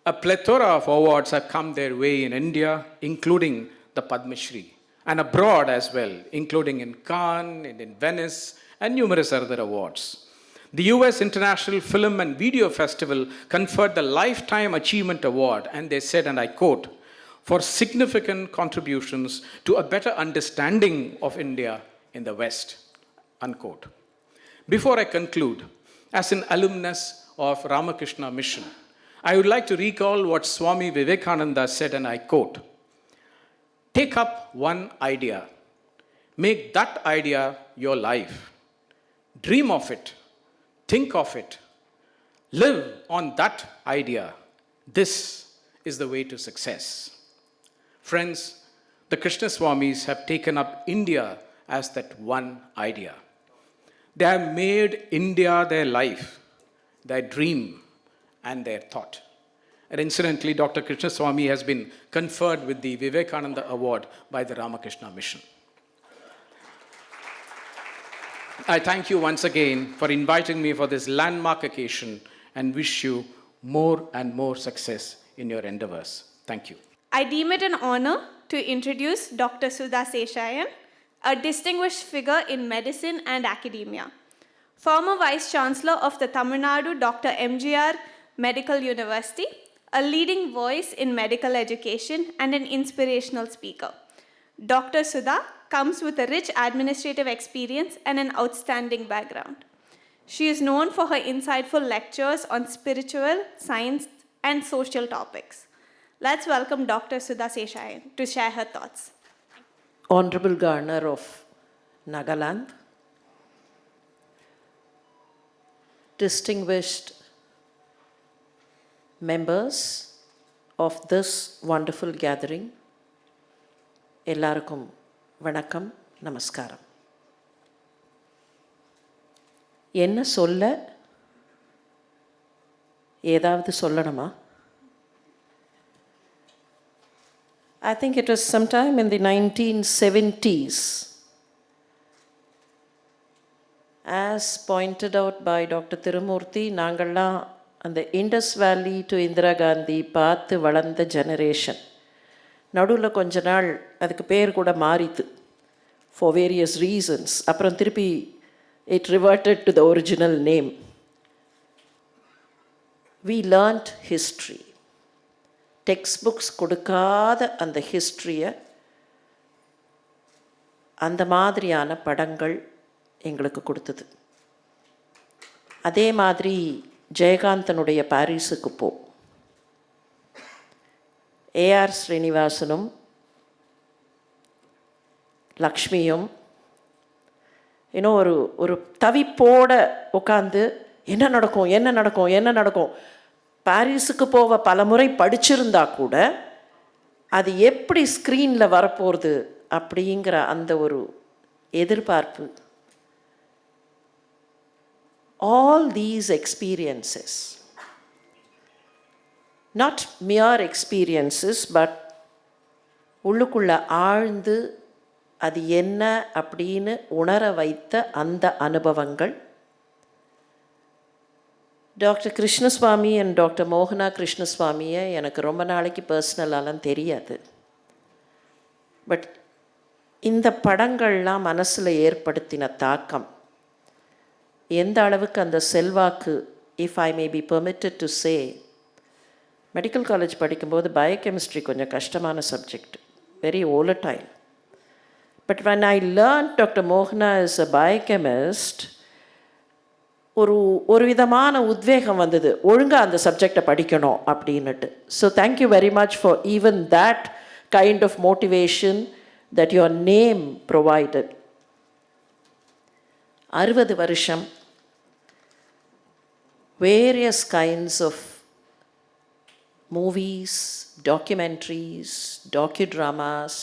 a plethora of awards have come their way in India, including the Padma Shri, and abroad as well, including in Cannes and in Venice, and numerous other awards. The US International Film and Video Festival conferred the Lifetime Achievement Award, and they said, and I quote, "for significant contributions to a better understanding of India in the West," unquote. Before I conclude, as an alumnus of Ramakrishna Mission, I would like to recall what Swami Vivekananda said, and I quote, "Take up one idea, make that idea your life, dream of it, think of it, live on that idea. This is the way to success." Friends, the Krishnaswamys have taken up India as that one idea. They have made India their life, their dream, and their thought. And incidentally, Dr. Krishnaswamy has been conferred with the Vivekananda Award by the Ramakrishna Mission. I thank you once again for inviting me for this landmark occasion and wish you more and more success in your endeavors. Thank you. I deem it an honor to introduce Dr. Sudha Seshayan, a distinguished figure in medicine and academia. Former Vice Chancellor of the Tamil Nadu Dr. MGR Medical University, a leading voice in medical education and an inspirational speaker. Dr. Sudha comes with a rich administrative experience and an outstanding background. She is known for her insightful lectures on spiritual, science, and social topics. Let's welcome Dr. Sudha Seshayan to share her thoughts. Honorable Governor of Nagaland, distinguished members of this wonderful gathering, எல்லாருக்கும் வணக்கம், நமஸ்காரம். என்ன சொல்ல, ஏதாவது சொல்லணுமா? I think it was sometime in the 1970s, as pointed out by Dr. Tirumurthy, நாங்கள்லாம் அந்த Indies வேலி டு இந்திரா காந்தி பார்த்து வளர்ந்த ஜெனரேஷன். நடுவில் கொஞ்ச நாள் அதுக்கு பேர் கூட மாறித்து ஃபார் வேரியஸ் ரீசன்ஸ். அப்புறம் திருப்பி it reverted to the original name. We learned history. Text books கொடுக்காத அந்த ஹிஸ்ட்ரியை அந்த மாதிரியான படங்கள் எங்களுக்கு கொடுத்தது. அதே மாதிரி ஜெயகாந்தனுடைய பாரிஸுக்கு போ, ஏஆர் ஸ்ரீனிவாசனும் லக்ஷ்மியும் இன்னும் ஒரு தவிப்போட உட்காந்து என்ன நடக்கும் என்ன நடக்கும் என்ன நடக்கும். பாரிஸுக்கு போக பல முறை படிச்சிருந்தா கூட அது எப்படி ஸ்க்ரீனில் வரப்போகிறது அப்படிங்கிற அந்த ஒரு எதிர்பார்ப்பு. All these experiences, not mere experiences, but உள்ளுக்குள்ள ஆழ்ந்து அது என்ன அப்படின்னு உணர வைத்த அந்த அனுபவங்கள் டாக்டர் கிருஷ்ணசுவாமி அண்ட் டாக்டர் மோகனா கிருஷ்ணசுவாமியை எனக்கு ரொம்ப நாளைக்கு பர்சனலாலாம் தெரியாது. பட் இந்த படங்கள்லாம் மனசில் ஏற்படுத்தின தாக்கம் எந்த அளவுக்கு அந்த செல்வாக்கு, if I may be permitted to say, medical college படிக்கும்போது பயோகெமிஸ்ட்ரி கொஞ்சம் கஷ்டமான subject, very volatile. But when I learned Dr. Mohana is a biochemist, ஒரு விதமான உத்வேகம் வந்தது, ஒழுங்காக அந்த சப்ஜெக்டை படிக்கணும் அப்படின்னுட்டு. So thank you very much for even that kind of motivation that your name provided. 60 வருஷம் various kinds of movies, documentaries, docudramas,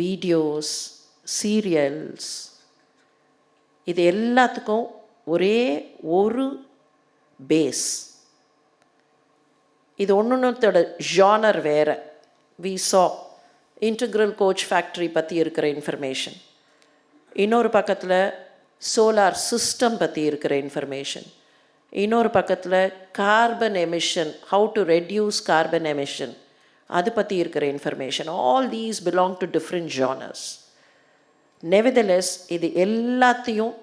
videos, serials, இது எல்லாத்துக்கும் ஒரே ஒரு பேஸ். இது ஒன்னொன்னத்தோட ஜானர் வேறு. we saw integral coach factory பற்றி இருக்கிற இன்ஃபர்மேஷன், இன்னொரு பக்கத்தில் சோலார் சிஸ்டம் பற்றி இருக்கிற இன்ஃபர்மேஷன், இன்னொரு பக்கத்தில் carbon emission, how to reduce carbon emission, அது பற்றி இருக்கிற information. All these belong to different genres. Nevertheless இது எல்லாத்தையும்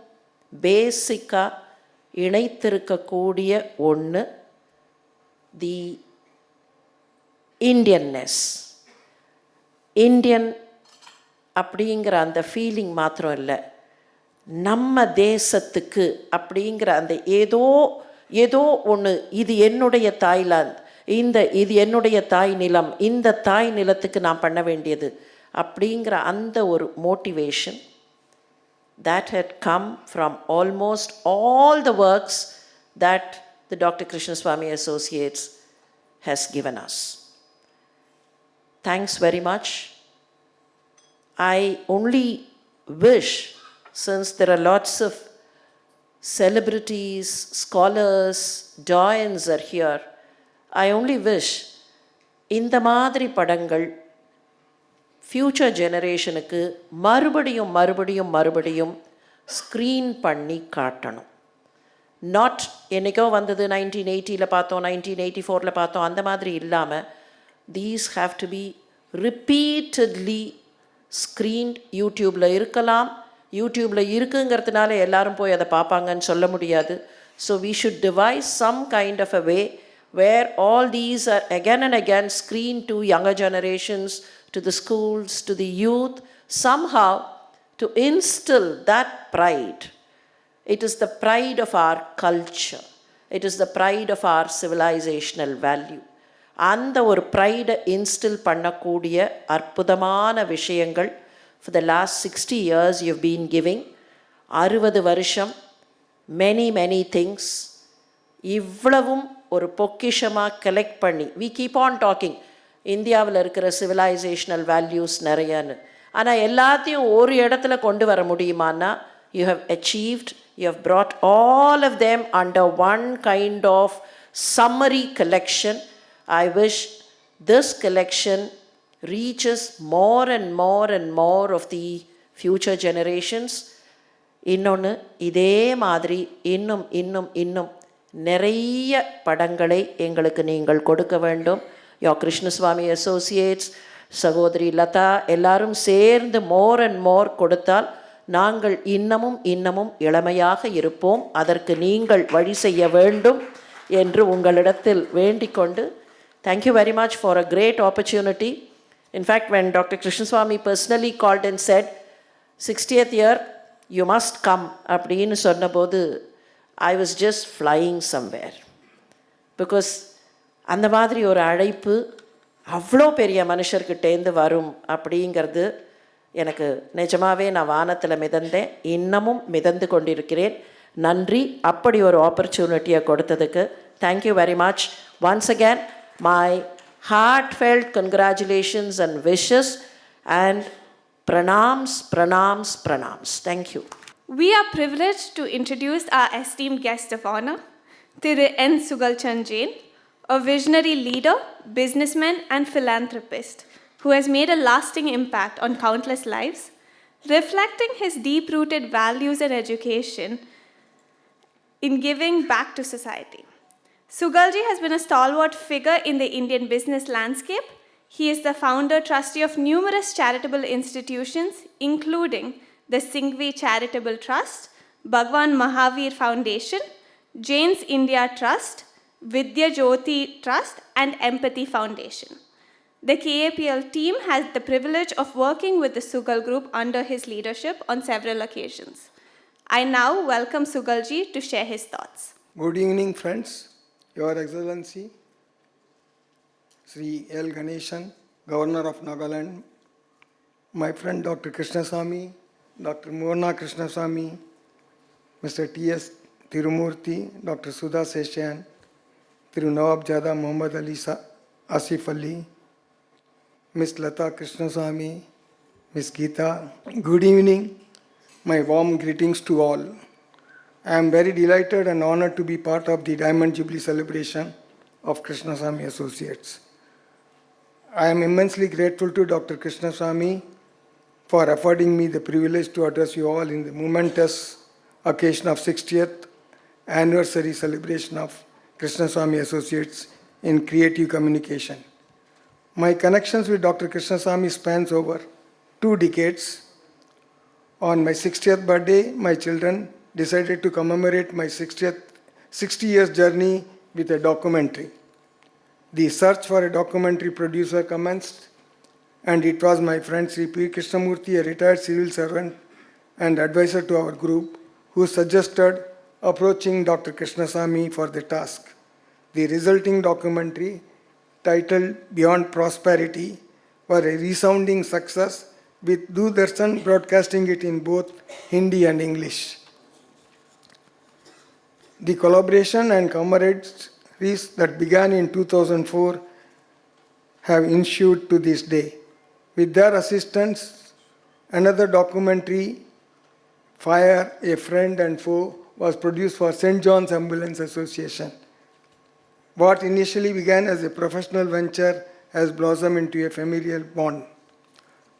பேசிக்காக இணைத்திருக்கக்கூடிய ஒன்று தி இண்டியன்னஸ். இண்டியன் அப்படிங்கிற அந்த ஃபீலிங் மாத்திரம் இல்லை, நம்ம தேசத்துக்கு அப்படிங்கிற அந்த ஏதோ ஒன்று, இது என்னுடைய தாய்லாந்து, இது என்னுடைய தாய் நிலம், இந்த தாய் நிலத்துக்கு நான் பண்ண வேண்டியது அப்படிங்கிற அந்த ஒரு motivation that had come from almost all the works that the Dr. Krishna Swami Associates has given us. Thanks very much. I only wish, since there are lots of celebrities, scholars, doyens are here, I only wish இந்த மாதிரி படங்கள் future ஜெனரேஷனுக்கு மறுபடியும் screen பண்ணி காட்டணும். Not என்றைக்கோ வந்தது 1980 பார்த்தோம் 1984 பார்த்தோம் அந்த மாதிரி இல்லாமல் these have to be repeatedly screened. யூடியூப்பில் இருக்கலாம், யூடியூப்பில் இருக்குங்கிறதுனால எல்லாரும் போய் அதை பார்ப்பாங்கன்னு சொல்ல முடியாது. So we should devise some kind of a way where all these are again and again screened to younger generations, to the schools, to the youth, somehow to instill that pride. It is the pride of our culture. It is the pride of our civilizational value. அந்த ஒரு ப்ரைடை இன்ஸ்டில் பண்ணக்கூடிய அற்புதமான விஷயங்கள் for the last 60 years you've been giving. 60 வருஷம் many things இவ்வளவும் ஒரு பொக்கிஷமாக collect பண்ணி we keep on talking இந்தியாவில் இருக்கிற சிவிலைசேஷனல் வேல்யூஸ் நிறையான்னு. ஆனால் எல்லாத்தையும் ஒரு இடத்துல கொண்டு வர முடியுமான்னா you have achieved, you have brought all of them under one kind of summary collection. I wish this collection reaches more and more of the future generations. இன்னொன்று இதே மாதிரி இன்னும் நிறைய படங்களை எங்களுக்கு நீங்கள் கொடுக்க வேண்டும். யோ கிருஷ்ணசுவாமி அசோசியேட்ஸ், சகோதரி லதா எல்லாரும் சேர்ந்து more and more கொடுத்தால் நாங்கள் இன்னமும் இளமையாக இருப்போம். அதற்கு நீங்கள் வழி செய்ய வேண்டும் என்று உங்களிடத்தில் வேண்டிக் கொண்டு, thank you very much for a great opportunity. In fact, when Dr. Krishnaswamy personally called and said 60th year you must come அப்படின்னு சொன்னபோது I was just flying somewhere, because அந்த மாதிரி ஒரு அழைப்பு அவ்வளோ பெரிய மனுஷர்கிட்டேருந்து வரும் அப்படிங்கிறது எனக்கு நிஜமாவே நான் வானத்தில் மிதந்தேன், இன்னமும் மிதந்து கொண்டிருக்கிறேன். நன்றி அப்படி ஒரு ஆப்பர்ச்சுனிட்டியை கொடுத்ததுக்கு. Thank you very much. Once again my heartfelt congratulations and wishes and pranams. Thank you. We are privileged to introduce our esteemed guest of honor, Thiru N. Sugalchand Jain, a visionary leader, businessman and philanthropist who has made a lasting impact on countless lives, reflecting his deep-rooted values and education in giving back to society. Sugalji has been a stalwart figure in the Indian business landscape. He is the founder trustee of numerous charitable institutions, including the Singhvi Charitable Trust, Bhagwan Mahavir Foundation, Jain's India Trust, Vidya Jyoti Trust, and Empathy Foundation. The KAPL team has the privilege of working with the Sugal Group under his leadership on several occasions. I now welcome Sugalji to share his thoughts. Good evening, friends. Your Excellency, Sri L. Ganeshan, Governor of Nagaland, my friend Dr. Krishnaswamy, Dr. Murna Krishnaswamy, Mr. T.S. Tirumurthy, Dr. Sudha Seshan, Thiru Nawab Jada Muhammad Ali Asif Ali, Ms. Lata Krishnaswamy, Ms. Geeta. Good evening. My warm greetings to all. I am very delighted and honored to be part of the Diamond Jubilee celebration of Krishnaswamy Associates. I am immensely grateful to Dr. Krishnaswamy for affording me the privilege to address you all in the momentous occasion of 60th anniversary celebration of Krishnaswamy Associates in creative communication. My connections with Dr. Krishnaswamy spans over 2 decades. On my 60th birthday, my children decided to commemorate my 60 years journey with a documentary. The search for a documentary producer commenced, and it was my friend Sri P. Krishnamurthy, a retired civil servant and advisor to our group, who suggested approaching Dr. Krishnaswamy for the task. The resulting documentary, titled Beyond Prosperity, was a resounding success, with Doordarshan broadcasting it in both Hindi and English. The collaboration and camaraderie that began in 2004 have ensued to this day. With their assistance, another documentary, Fire, A Friend and Foe, was produced for St. John's Ambulance Association. What initially began as a professional venture has blossomed into a familial bond.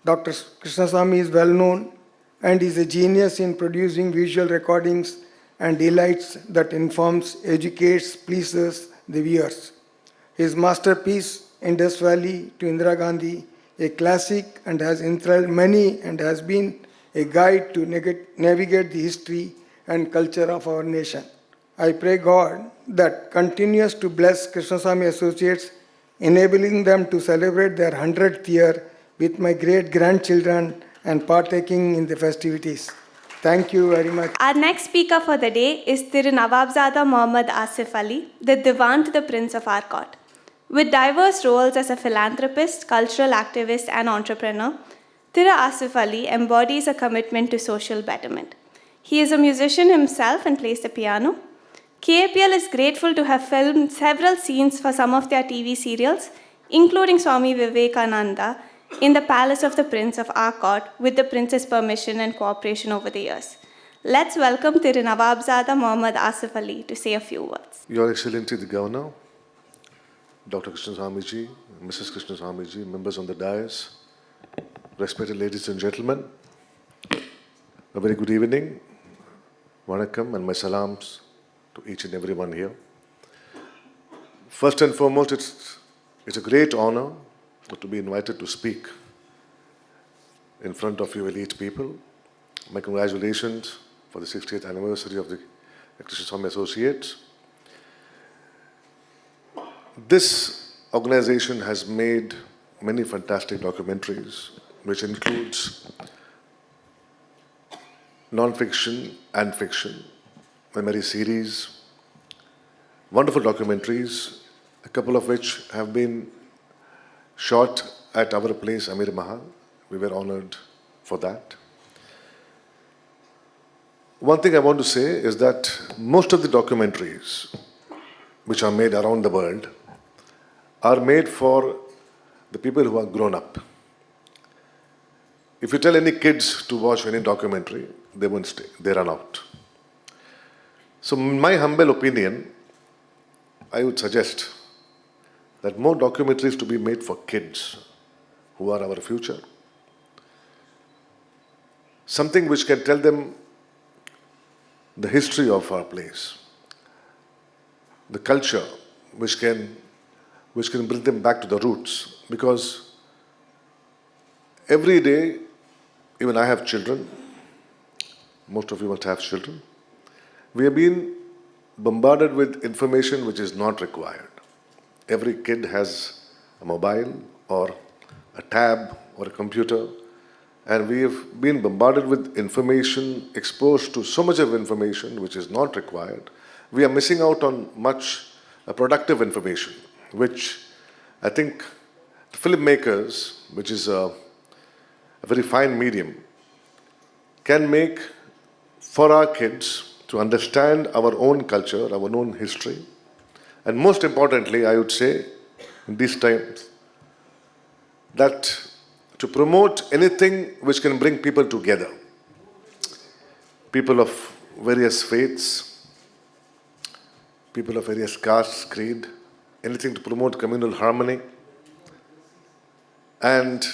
Dr. Krishnaswamy is well known and is a genius in producing visual recordings and delights that informs, educates, pleases the viewers. His masterpiece, Indus Valley to Indira Gandhi, a classic and has enthralled many and has been a guide to navigate the history and culture of our nation. I pray God that continues to bless Krishnaswamy Associates, enabling them to celebrate their 100th year with my great-grandchildren and partaking in the festivities. Thank you very much. Our next speaker for the day is Thiru Nawabzada Muhammad Asif Ali, the Diwan to the Prince of Arcot. With diverse roles as a philanthropist, cultural activist, and entrepreneur, Thiru Asif Ali embodies a commitment to social betterment. He is a musician himself and plays the piano. KAPL is grateful to have filmed several scenes for some of their TV serials, including Swami Vivekananda, in the palace of the Prince of Arcot with the Prince's permission and cooperation over the years. Let's welcome Thiru Nawabzada Muhammad Asif Ali to say a few words. Your Excellency the Governor, Dr. Krishnaswamy ji, Mrs. Krishnaswamy ji, members on the dais, respected ladies and gentlemen, a very good evening, Vanakkam and my salams to each and everyone here. First and foremost, it's a great honor to be invited to speak in front of you elite people. My congratulations for the 60th anniversary of the Krishnaswamy Associates. This organization has made many fantastic documentaries, which includes non-fiction and fiction, memory series, wonderful documentaries, a couple of which have been shot at our place, Amir Mahal. We were honored for that. One thing I want to say is that most of the documentaries which are made around the world are made for the people who are grown up. If you tell any kids to watch any documentary, they won't stay, they run out. So in my humble opinion, I would suggest that more documentaries to be made for kids who are our future. Something which can tell them the history of our place, the culture, which can bring them back to the roots. Because every day, even I have children, most of you must have children, we have been bombarded with information which is not required. Every kid has a mobile or a tab or a computer, and we have been bombarded with information, exposed to so much of information which is not required. We are missing out on much productive information, which I think the filmmakers, which is a very fine medium, can make for our kids to understand our own culture, our own history. And most importantly, I would say, in these times, that to promote anything which can bring people together, people of various faiths, people of various castes, creed, anything to promote communal harmony. And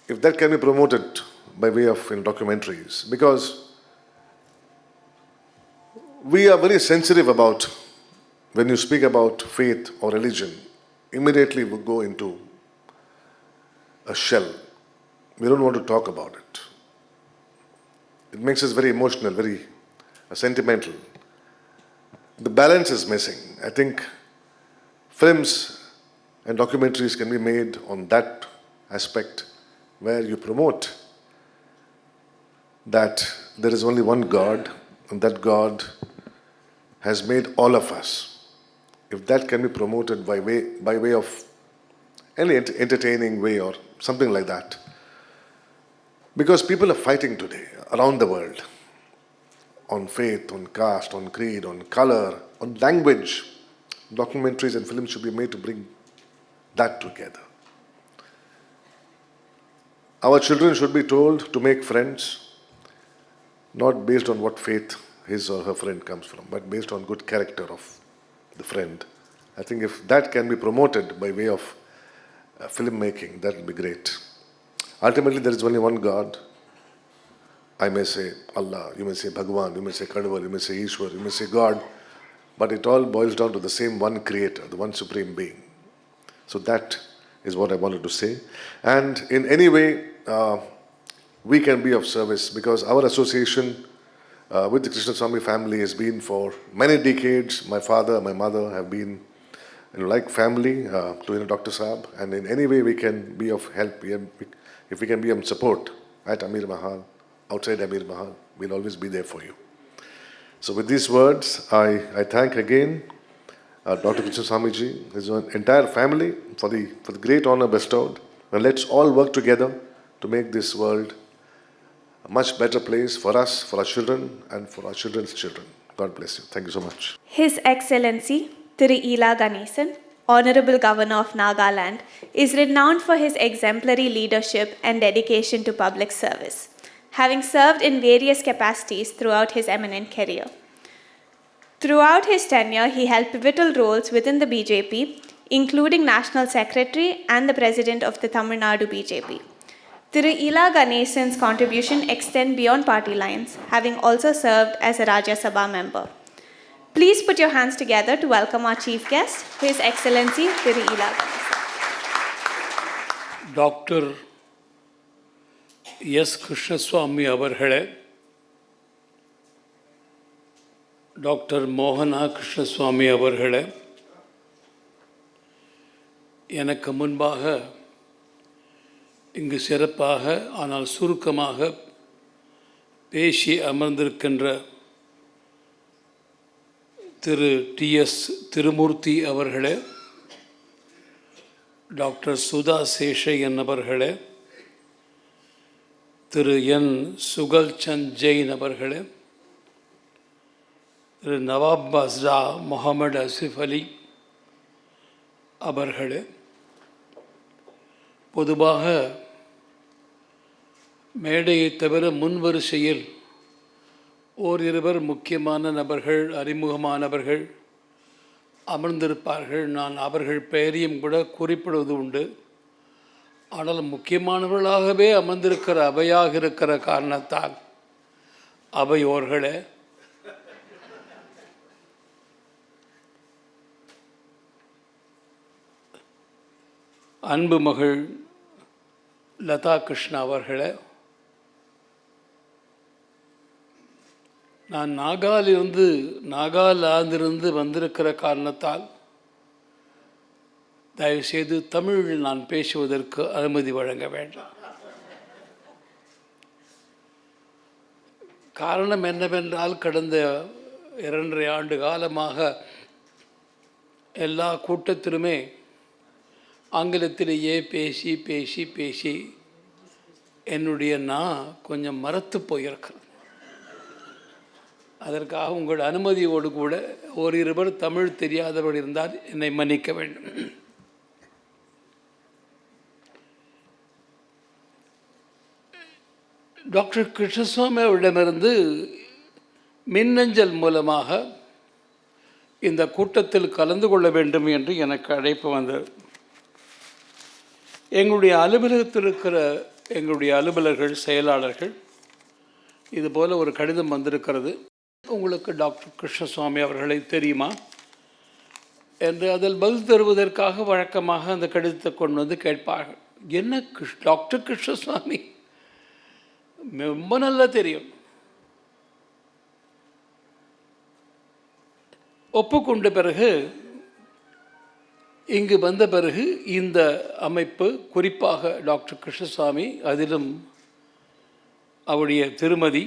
if that can be promoted by way of documentaries, because we are very sensitive about, when you speak about faith or religion, immediately we go into a shell. We don't want to talk about it. It makes us very emotional, very sentimental. The balance is missing. I think films and documentaries can be made on that aspect, where you promote that there is only one God, and that God has made all of us. If that can be promoted by way of any entertaining way or something like that. Because people are fighting today around the world on faith, on caste, on creed, on color, on language. Documentaries and films should be made to bring that together. Our children should be told to make friends, not based on what faith his or her friend comes from, but based on good character of the friend. I think if that can be promoted by way of filmmaking, that will be great. Ultimately, there is only one God, I may say Allah, you may say Bhagwan, you may say Kadaval, you may say Ishwar, you may say God, but it all boils down to the same one creator, the one supreme being. So that is what I wanted to say. And in any way, we can be of service, because our association with the Krishnaswamy family has been for many decades. My father, my mother have been like family to Dr. Saab, and in any way we can be of help. If we can be of support at Amir Mahal, outside Amir Mahal, we'll always be there for you. So with these words, I thank again Dr. Krishnaswamy ji, his entire family for the great honor bestowed, and let's all work together to make this world a much better place for us, for our children, and for our children's children. God bless you. Thank you so much. His Excellency Thiru Ela Ganesan, Honorable Governor of Nagaland, is renowned for his exemplary leadership and dedication to public service, having served in various capacities throughout his eminent career. Throughout his tenure, he held pivotal roles within the BJP, including National Secretary and the President of the Tamil Nadu BJP. Thiru Ela Ganesan's contribution extends beyond party lines, having also served as a Rajya Sabha member. Please put your hands together to welcome our chief guest, His Excellency Thiru Ela Ganesan. Dr. S. Krishnaswamy avargale, Dr. Mohana Krishnaswamy avargale, எனக்கு முன்பாக இங்கு சிறப்பாக ஆனால் சுருக்கமாக பேசி அமர்ந்திருக்கின்ற திரு T.S. Thirumurthy அவர்களே, doctor Sudha Seshaiyan அவர்களே, திரு என் சுகல்சந்த் ஜெயின் அவர்களே, திரு நவாப் பஸ்ரா முகமது அசிஃப் அலி அவர்களே, பொதுவாக மேடையை தவிர முன்வரிசையில் ஓரிருவர் முக்கியமான நபர்கள், அறிமுகமானவர்கள் அமர்ந்திருப்பார்கள். நான் அவர்கள் பெயரையும் கூட குறிப்பிடுவது உண்டு. ஆனால் முக்கியமானவர்களாகவே அமர்ந்திருக்கிற அவையாக இருக்கிற காரணத்தால் அவையோர்களே, அன்பு மகள் லதா கிருஷ்ணா அவர்களே, நான் நாகாலாந்திலிருந்து வந்திருக்கிற காரணத்தால் தயவுசெய்து தமிழில் நான் பேசுவதற்கு அனுமதி வழங்க வேண்டும். காரணம் என்னவென்றால், கடந்த 2.5 ஆண்டு காலமாக எல்லா கூட்டத்திலுமே ஆங்கிலத்திலேயே பேசி பேசி பேசி என்னுடைய நான் கொஞ்சம் மறத்து போயிருக்கிறேன். அதற்காக உங்கள் அனுமதியோடு கூட ஓரிருவர் தமிழ் தெரியாதவர் இருந்தால் என்னை மன்னிக்க வேண்டும். டாக்டர் கிருஷ்ணசுவாமி அவரிடமிருந்து மின்னஞ்சல் மூலமாக இந்த கூட்டத்தில் கலந்து கொள்ள வேண்டும் என்று எனக்கு அழைப்பு வந்தது. எங்களுடைய அலுவலகத்தில் இருக்கிற எங்களுடைய அலுவலர்கள், செயலாளர்கள், இதுபோல் ஒரு கடிதம் வந்திருக்கிறது, உங்களுக்கு டாக்டர் கிருஷ்ணசுவாமி அவர்களை தெரியுமா என்று அதில் பதில் தருவதற்காக வழக்கமாக அந்த கடிதத்தை கொண்டு வந்து கேட்பார்கள். என்ன டாக்டர் கிருஷ்ணசுவாமி? ரொம்ப நல்லா தெரியும். ஒப்புக்கொண்ட பிறகு, இங்கு வந்த பிறகு இந்த அமைப்பு, குறிப்பாக டாக்டர் கிருஷ்ணசுவாமி, அதிலும் அவருடைய திருமதி,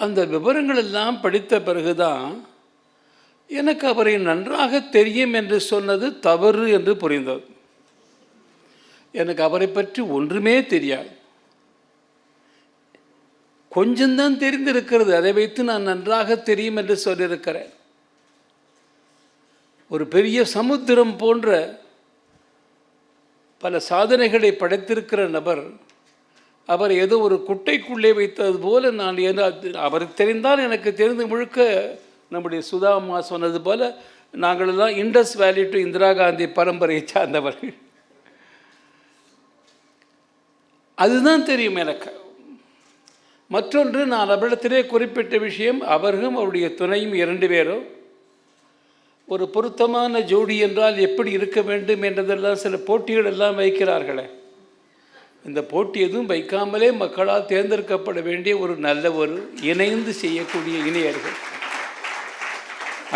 அந்த விவரங்களெல்லாம் படித்த பிறகுதான் எனக்கு அவரை நன்றாக தெரியும் என்று சொன்னது தவறு என்று புரிந்தது. எனக்கு அவரை பற்றி ஒன்றுமே தெரியாது, கொஞ்சம்தான் தெரிந்திருக்கிறது. அதை வைத்து நான் நன்றாக தெரியும் என்று சொல்லியிருக்கிறேன். ஒரு பெரிய சமுத்திரம் போன்ற பல சாதனைகளை படைத்திருக்கிற நபர், அவர் ஏதோ ஒரு குட்டைக்குள்ளே வைத்தது போல நான் அவருக்கு தெரிந்தால் எனக்கு தெரிந்து முழுக்க நம்முடைய சுதாமா சொன்னது போல நாங்களெல்லாம் இண்டஸ் வேலி டு இந்திரா காந்தி பரம்பரையை சார்ந்தவர்கள். அதுதான் தெரியும் எனக்கு. மற்றொன்று, நான் அவரிடத்திலே குறிப்பிட்ட விஷயம், அவரும் அவருடைய துணையும் 2 பேரும் ஒரு பொருத்தமான ஜோடி என்றால் எப்படி இருக்க வேண்டும் என்றதெல்லாம் சில போட்டிகள் எல்லாம் வைக்கிறார்களே, இந்த போட்டி எதுவும் வைக்காமலே மக்களால் தேர்ந்தெடுக்கப்பட வேண்டிய ஒரு நல்ல ஒரு இணைந்து செய்யக்கூடிய இணையர்கள்.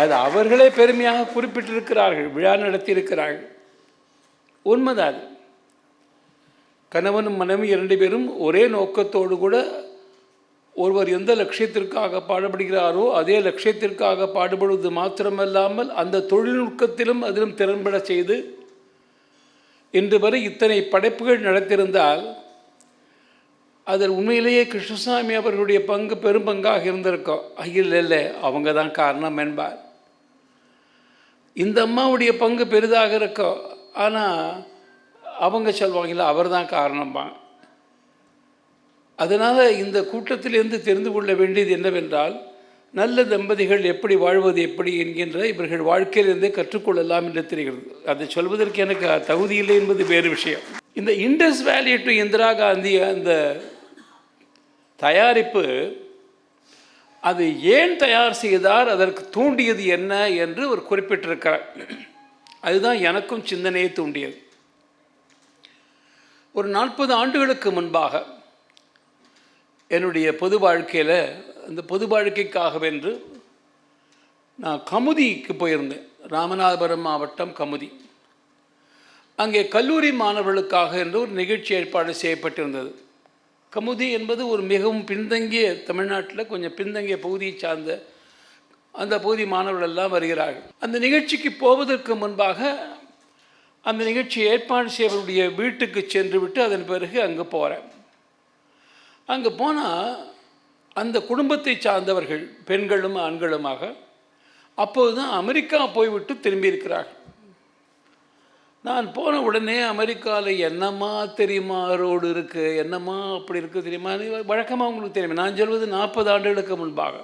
அது அவர்களே பெருமையாக குறிப்பிட்டிருக்கிறார்கள், விழா நடத்தியிருக்கிறார்கள். உண்மைதான். கணவனும் மனைவி 2 பேரும் ஒரே நோக்கத்தோடு கூட ஒருவர் எந்த லட்சியத்திற்காக பாடுபடுகிறாரோ அதே லட்சியத்திற்காக பாடுபடுவது மாத்திரமல்லாமல் அந்த தொழில்நுட்பத்திலும் அதிலும் திறன்பட செய்து இன்று வரை இத்தனை படைப்புகள் நடத்தியிருந்தால் அதில் உண்மையிலேயே கிருஷ்ணசாமி அவர்களுடைய பங்கு பெரும் பங்காக இருந்திருக்கோம். இல்லை, அவங்க தான் காரணம் என்பார். இந்த அம்மாவுடைய பங்கு பெரிதாக இருக்கும், ஆனால் அவங்க சொல்வாங்களா அவர் தான் காரணம்பாங்க. அதனால் இந்த கூட்டத்திலிருந்து தெரிந்து கொள்ள வேண்டியது என்னவென்றால், நல்ல தம்பதிகள் எப்படி வாழ்வது எப்படி என்கின்ற இவர்கள் வாழ்க்கையிலிருந்தே கற்றுக்கொள்ளலாம் என்று தெரிகிறது. அதை சொல்வதற்கு எனக்கு தகுதி இல்லை என்பது வேறு விஷயம். இந்த இண்டஸ் வேலி டு இந்திரா காந்தி அந்த தயாரிப்பு, அது ஏன் தயார் செய்தார், அதற்கு தூண்டியது என்ன என்று ஒரு குறிப்பிட்டிருக்கிறார். அதுதான் எனக்கும் சிந்தனையை தூண்டியது. ஒரு 40 ஆண்டுகளுக்கு முன்பாக என்னுடைய பொது வாழ்க்கையில், அந்த பொது வாழ்க்கைக்காகவென்று நான் கமுதிக்கு போயிருந்தேன். ராமநாதபுரம் மாவட்டம் கமுதி. அங்கே கல்லூரி மாணவர்களுக்காக என்று ஒரு நிகழ்ச்சி ஏற்பாடு செய்யப்பட்டிருந்தது. கமுதி என்பது ஒரு மிகவும் பின்தங்கிய, தமிழ்நாட்டில் கொஞ்சம் பின்தங்கிய பகுதியை சார்ந்த அந்த பகுதி மாணவர்கள் எல்லாம் வருகிறார்கள். அந்த நிகழ்ச்சிக்கு போவதற்கு முன்பாக அந்த நிகழ்ச்சி ஏற்பாடு செய்வருடைய வீட்டுக்கு சென்று விட்டு அதன் பிறகு அங்கே போகிறேன். அங்கே போனால் அந்த குடும்பத்தை சார்ந்தவர்கள் பெண்களும் ஆண்களுமாக அப்போது தான் அமெரிக்கா போய்விட்டு திரும்பியிருக்கிறார்கள். நான் போன உடனே அமெரிக்காவில் என்னம்மா தெரியுமா ரோடு இருக்குது, என்னம்மா அப்படி இருக்குது தெரியுமா, வழக்கமாக உங்களுக்கு தெரியுமா. நான் சொல்வது 40 ஆண்டுகளுக்கு முன்பாக.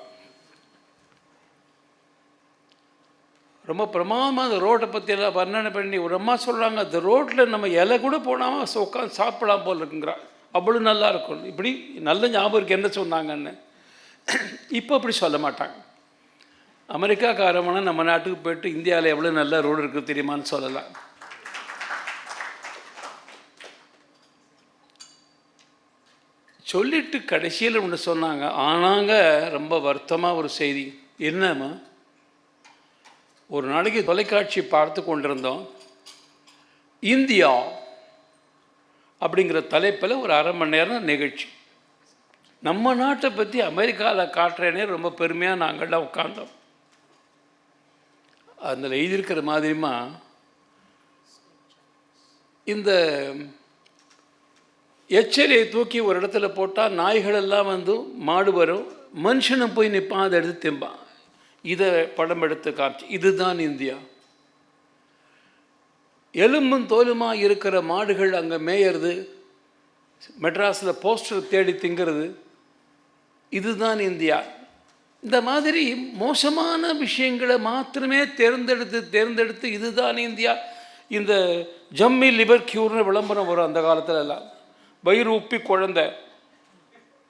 ரொம்ப பிரமாதமாக அந்த ரோட்டை பற்றியெல்லாம் வர்ணனை பண்ணி ஒரு அம்மா சொல்கிறாங்க, அந்த ரோட்டில் நம்ம இலை கூட போடாமல் உட்காந்து சாப்பிடலாம் போல் இருக்குங்கிறா, அவ்வளோ நல்லா இருக்கும். இப்படி நல்ல ஞாபகம் இருக்குது என்ன சொன்னாங்கன்னு. இப்போ அப்படி சொல்ல மாட்டாங்க. அமெரிக்காக்காரமான நம்ம நாட்டுக்கு போய்ட்டு இந்தியாவில் எவ்வளோ நல்ல ரோடு இருக்குது தெரியுமான்னு சொல்லலாம். சொல்லிட்டு கடைசியில் ஒன்று சொன்னாங்க. ஆனாங்க ரொம்ப வருத்தமாக ஒரு செய்தி. என்னம்மா, ஒரு நாளைக்கு தொலைக்காட்சி பார்த்து கொண்டிருந்தோம். இந்தியா அப்படிங்கிற தலைப்பில் ஒரு 1/2 மணி நேரம் நிகழ்ச்சி. நம்ம நாட்டை பற்றி அமெரிக்காவில் காட்டுறேனே ரொம்ப பெருமையாக நாங்கள்லாம் உட்கார்ந்தோம். அதில் எழுதியிருக்கிற மாதிரிமா இந்த எச்சரியை தூக்கி ஒரு இடத்துல போட்டால் நாய்களெல்லாம் வந்து மாடு வரும், மனுஷனும் போய் நிற்பான், அதை எடுத்து திம்பான். இதை படம் எடுத்து காட்சி. இதுதான் இந்தியா. எலும்பும் தோலுமா இருக்கிற மாடுகள் அங்கே மேயறது, மெட்ராஸில் போஸ்டர் தேடி திங்கிறது. இதுதான் இந்தியா. இந்த மாதிரி மோசமான விஷயங்களை மாத்திரமே தேர்ந்தெடுத்து இதுதான் இந்தியா. இந்த ஜம்மி லிவர் க்யூர்னு விளம்பரம் வரும் அந்த காலத்துல எல்லாம், வயிறு உப்பி குழந்தை,